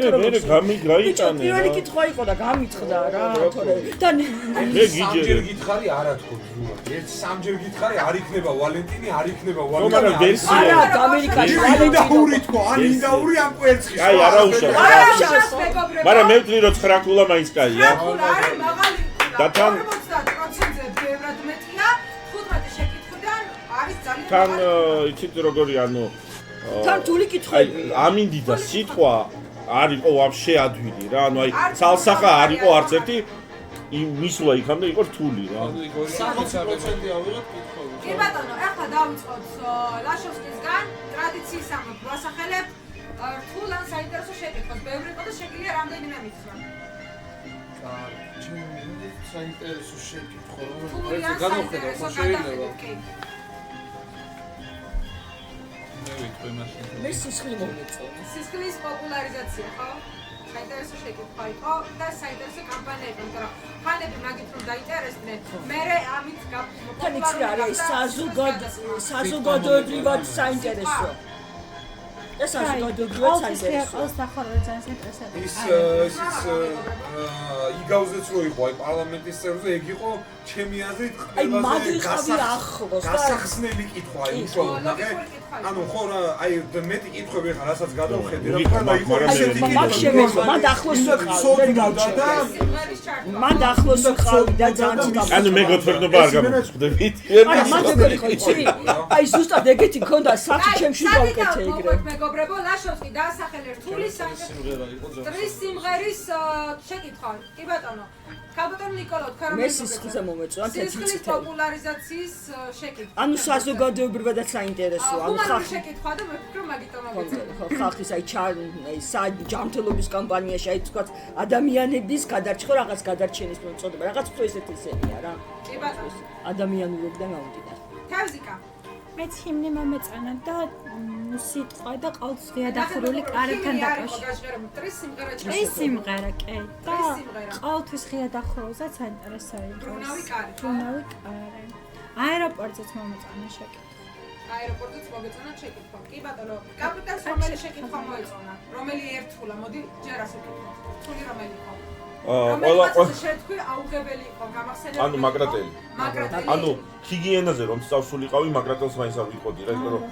S1: გამიგრაიტანე.
S5: პირველი კითხვა იყო და გამიწყდა რა, თორე და
S1: მე
S6: სამჯერ გითხარი არა თქო ზურა. ერთ სამჯერ გითხარი არ იქნება ვალენტინი, არ იქნება
S1: მაგრამ
S6: ვალენტინი.
S1: ვერსია
S5: არა, ამერიკაში
S6: ვალენტინი თქო, ან ინდაური ან კვერცხი.
S1: აი არა უშავს. მაგრამ მე ვთვლი რომ 9 ქულა მაინც კაია.
S2: არის მაღალი
S1: და თან
S2: 40%-ზე ბევრად მეტია, 15 შეკითხვიდან არის ძალიან
S1: თან იცით როგორი ანუ
S5: თან თული კითხვები.
S1: ამინდი და სიტყვა არ იყო ვაფშე ადვილი რა, ანუ აი ცალსახა არ იყო არც ერთი მისვლა იქამდე იყო რთული რა.
S4: 60% ავიღოთ კითხვები.
S2: კი ბატონო, ახლა დავიწყოთ ლაშოვსკისგან, ტრადიციის ამბავ ვასახელებთ. რთულ ან საინტერესო შეკითხვას, ბევრი იყო და შეგვიძლია რამდენიმე მითხრა.
S4: ჩემი საინტერესო შეკითხვა,
S2: რთული
S4: რომ
S2: ან
S4: განვხედავ,
S2: საინტერესო
S4: შეიძლება.
S7: მე ვიტყვი მაშინ.
S5: მე სისხლი მომეწონა.
S2: სისხლის პოპულარიზაცია, ხო? საინტერესო შეკითხვა იყო და საინტერესო კამპანია იყო, მაგრამ ხანები მაგით რომ დაინტერესდნენ, მე ამით
S5: თან იცი რა არის საზოგადოებრივად საინტერესო. ეს საზოგადოებრივად საინტერესო.
S3: ყავს ახლა ძალიან საინტერესოა.
S6: ისიც იგავზეც რო იყო აი პარლამენტის წევრზე, ეგ იყო ჩემი აზრით
S5: აი მაგიხავი ახლოს და
S6: გასახსნელი კითხვა იმ რომ ნახე ანუ ხო რა აი მეტი კითხვები ხარ რასაც გადავხედე რა ყველა იყო ასეთი
S5: კითხვები მან ახლოს ვიყავი
S6: და
S5: მან ახლოს ვიყავი და ძალიან ცოტა
S1: ანუ მე გოთვერნობა არ გამოგწდებით.
S5: აი მან როგორი იყო იცი აი ზუსტად ეგეთი ქონდა საქმე ჩემში გავკეთე ეგრე
S2: მეგობრებო ლაშოვსკი დაასახელე რთული ტრის სიმღერის შეკითხვა კი ბატონო ქალბატონო ნიკოლო თქვენ რომ
S5: მე სისხლზე მომეწონა
S2: სისხლის პოპულარიზაციის შეკითხვა
S5: ანუ საზოგადოებრივადაც საინტერესო ანუ
S2: ხალხი შეკითხვა და მე ვფიქრობ მაგიტომ მოგეწონა
S5: ხალხის აი ჯანმრთელობის კამპანიაში აი თქვა ადამიანების გადარჩენა რაღაც გადარჩენის მოწოდება რაღაც უფრო ესეთი ისენია რა
S2: კი ბატონო
S5: ადამიანურობიდან გამომდინარე
S2: თავზიკა
S3: მეც ჰიმნი მომეწონა და სიტყვა და ყავს ღიადახურული კარებთან დაკავშირებით.
S2: ტრის სიმღერა
S3: ტრის სიმღერა, კი. და ყავთვის ღიადახურულზე საინტერესო იყო.
S2: ბრუნავი კარი.
S3: ბრუნავი კარი. აეროპორტზეც მომეწონა შეკითხვა.
S2: აეროპორტზეც მოგეწონა შეკითხვა. კი ბატონო, კაპიტანს რომელი შეკითხვა მოეწონა? რომელი ერთგულა? მოდი ჯერ ასე ვკითხოთ. რთული რომელი იყო?
S1: ყველა
S2: შეთქვი აუღებელი იყო გამახსენებელი.
S1: ანუ მაგრატელი. ანუ ჰიგიენაზე რომ სწავლულიყავი მაგრატელს მაინც არ ვიყოდი რა, იმიტომ რომ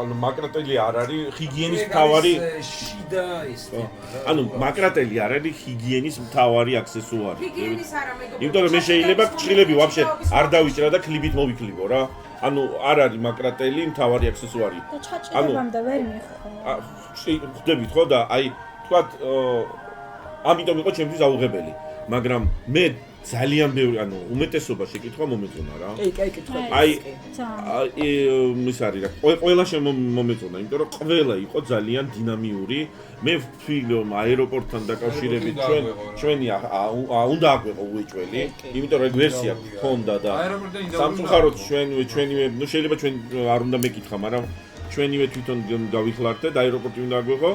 S1: ანუ მაგრატელი არ არის ჰიგიენის მთავარი
S6: შიდა ის თემა რა.
S1: ანუ მაგრატელი არ არის ჰიგიენის მთავარი აქსესუარი.
S2: ჰიგიენის არა მეგობრებო.
S1: იმიტომ რომ მე შეიძლება ჭრილები ვაფშე არ დავიჭრა და კლიბით მოვიკლიბო რა. ანუ არ არის მაგრატელი მთავარი აქსესუარი.
S3: და ჩაჭრებამდე ვერ მიხო.
S1: ხვდებით ხო და აი თქვათ ამიტომ იყო ჩემთვის აუღებელი, მაგრამ მე ძალიან ბევრი, ანუ უმეტესობა შეკითხვა მომეწონა რა.
S5: კი, კითხვა.
S1: აი ის არის რა, ყველა მომეწონა, იმიტომ რომ ყველა იყო ძალიან დინამიური. მე ვთვლი რომ აეროპორტთან დაკავშირებით ჩვენი უნდა აგვეყო უეჭველი, იმიტომ რომ ეგ ვერსია გქონდა და სამწუხაროდ ჩვენივე, ნუ შეიძლება ჩვენ არ უნდა მეკითხა, მაგრამ ჩვენივე თვითონ გავიხლარდეთ, აეროპორტი უნდა აგვეყო.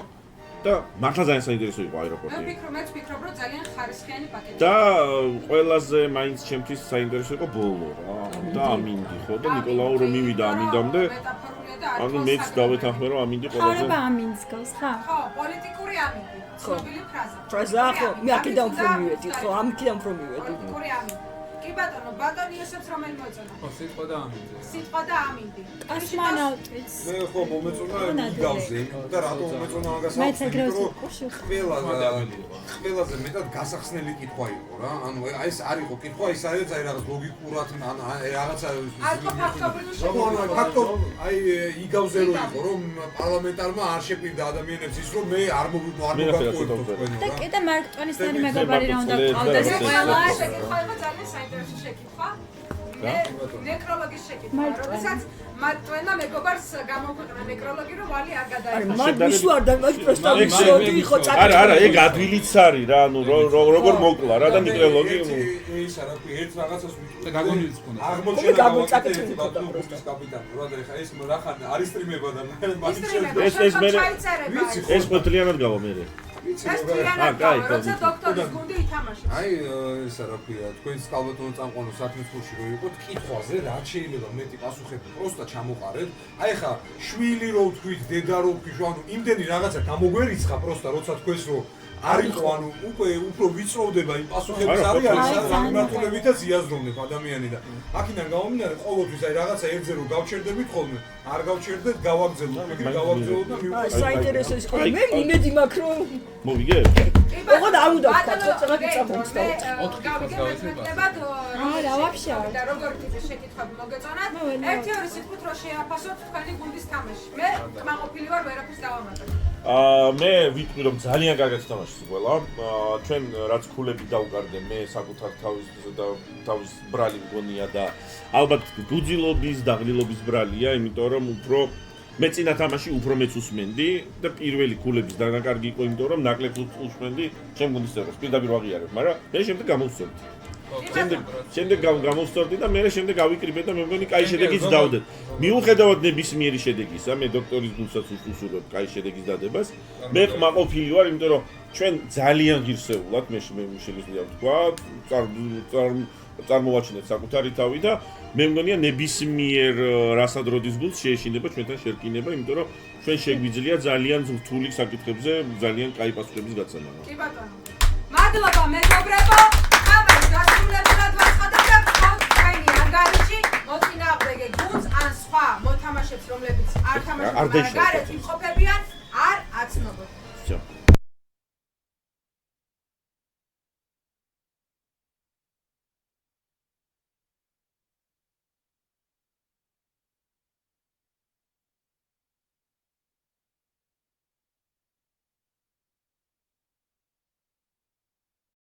S1: და მართლა ძალიან საინტერესო იყო აეროპორტი.
S2: მეც ვფიქრობ, რომ ძალიან ხარისხიანი პაკეტია.
S1: და ყველაზე მაინც ჩემთვის საინტერესო იყო ბოლო რა. და ამინდი ხო და ნიკოლაუ რომ მივიდა ამინდამდე. ანუ მეც დავეთანხმე რომ ამინდი ყველაზე.
S3: ხარება ამინდს გავს ხა?
S2: ხო, პოლიტიკური ამინდი. ცნობილი ფრაზა.
S5: ფრაზა ხო, მე აქედან უფრო მივედი, ხო, ამქიდან უფრო მივედი.
S2: პოლიტიკური ამინდი. კი ბატონო, ბატონი იოსებს რომელი მოეწონა?
S7: ხო, სიტყვა და ამინდი.
S2: სიტყვა და ამინდი.
S3: კოსმონავტიც.
S6: მე ხო მომეწონა იგავზე და რატომ მომეწონა მაგას
S3: მეც ეგრევე
S6: რომ
S3: კურსი
S6: ყველაზე მეტად გასახსნელი კითხვა იყო რა. ანუ აი ეს არ იყო კითხვა, ის არის აი რაღაც ლოგიკურად ან რაღაცა
S2: არ ხო ფაქტობრივი
S6: ფაქტო აი იგავზე რო იყო რომ პარლამენტარმა არ შეპირდა ადამიანებს ის რომ მე არ მოგაყვებო თქვენო
S3: და
S6: რა.
S3: კიდე მარკ ტვენისიანი მეგობარი რა უნდა ყავდეს
S2: ყველა შეკითხვა იყო ძალიან საინტერესო შეკითხვა. ნეკროლოგის შეკითხვა. როდესაც მარკ ტვენმა მეგობარს გამოქვეყნა ნეკროლოგი რომ ვალი არ გადაეცა.
S5: მაგ მისვარდა მაგ პროსტა მისვარდი იყო წაკითხვა.
S1: არა, ეგ ადვილიც არის რა, ანუ როგორ მოკლა რა და ნიკროლოგი
S6: ის არა კი ერთ რაღაცას
S7: და გაგონილიც ქონდა.
S6: აღმოჩენა გამოცაკითხი ხოდა პროსტის კაპიტანი. რა და ეხა ეს რახან არის სტრიმება და
S1: ეს მოთლიანად გავა მე.
S2: როცა დოქტორის გუნდი ითამაშებს.
S6: აი ეს რა ქვია, თქვენს კალბატონო წამყვანო საქმის ფულში რო იყოთ, კითხვაზე რაც შეიძლება მეტი პასუხები პროსტა ჩამოყარეთ. აი ხა შვილი რო ვთქვით, დედა რო ვთქვით, ანუ იმდენი რაღაცა გამოგვერიცხა პროსტა, როცა თქვენს რო არ იყო, ანუ უკვე უფრო ვიწროვდება იმ პასუხების არის მიმართულებითაც იაზროვნებ ადამიანი და აქედან გამომდინარე ყოველთვის აი რაღაცა ერთზე რო გავჩერდებით ხოლმე, არ გავჩერდეთ, გავაგზავნოთ, იგი გავაგზავნოთ და მივყვეთ.
S5: საინტერესო ის იყო, მე იმედი მაქვს რომ
S1: მოვიგე?
S5: ოღონდ არ უნდა ვთქვა, ცოტა გიწამოს და
S3: არა, ვაფშე არ.
S2: და როგორ ტიპის შეკითხვები მოგეწონათ? ერთი ორი სიტყვით რო შეაფასოთ თქვენი გუნდის თამაში. მე კმაყოფილი ვარ, ვერაფერს დავამატებ.
S1: მე ვიტყვი რომ ძალიან კარგად თამაშობს ყველა. ჩვენ რაც ქულები დავკარდე, მე საკუთარ თავის ბრალი მგონია და ალბათ გუძილობის და ღლილობის ბრალია, იმიტომ რომ უფრო მე წინა თამაში უფრო მეც უსმენდი და პირველი ქულების დანაკარგი იყო, იმიტომ რომ ნაკლებს უსმენდი ჩემ გუნდის წევრებს. პირდაპირ ვაღიარებ, მაგრამ მე შემდეგ გამოვსწორდი. შემდეგ გამოვსწორდი და მე შემდეგ ავიკრიბე და მე მგონი კაი შედეგიც დავდეთ. მიუხედავად ნებისმიერი შედეგისა, მე დოქტორის გუნდსაც უსურვებ კაი შედეგის დადებას. მე ყმაყოფილი ვარ, იმიტომ რომ ჩვენ ძალიან ღირსეულად მე შეგვიძლია ვთქვა, წარმოვაჩინეთ საკუთარი თავი და მე მგონია ნებისმიერ რასადროდის გულს შეეშინება ჩვენთან შერკინება, იმიტომ რომ ჩვენ შეგვიძლია ძალიან რთული საკითხებზე ძალიან კაი პასუხების გაცემა.
S2: კი ბატონო. მადლობა მეგობრებო. ამას გასრულებულად ვაცხადებთ თქვენი ანგარიში მოწინააღმდეგე გუნდს ან სხვა მოთამაშეებს, რომლებიც არ თამაშობენ, გარეთ იმყოფებიან, არ აცნობოთ.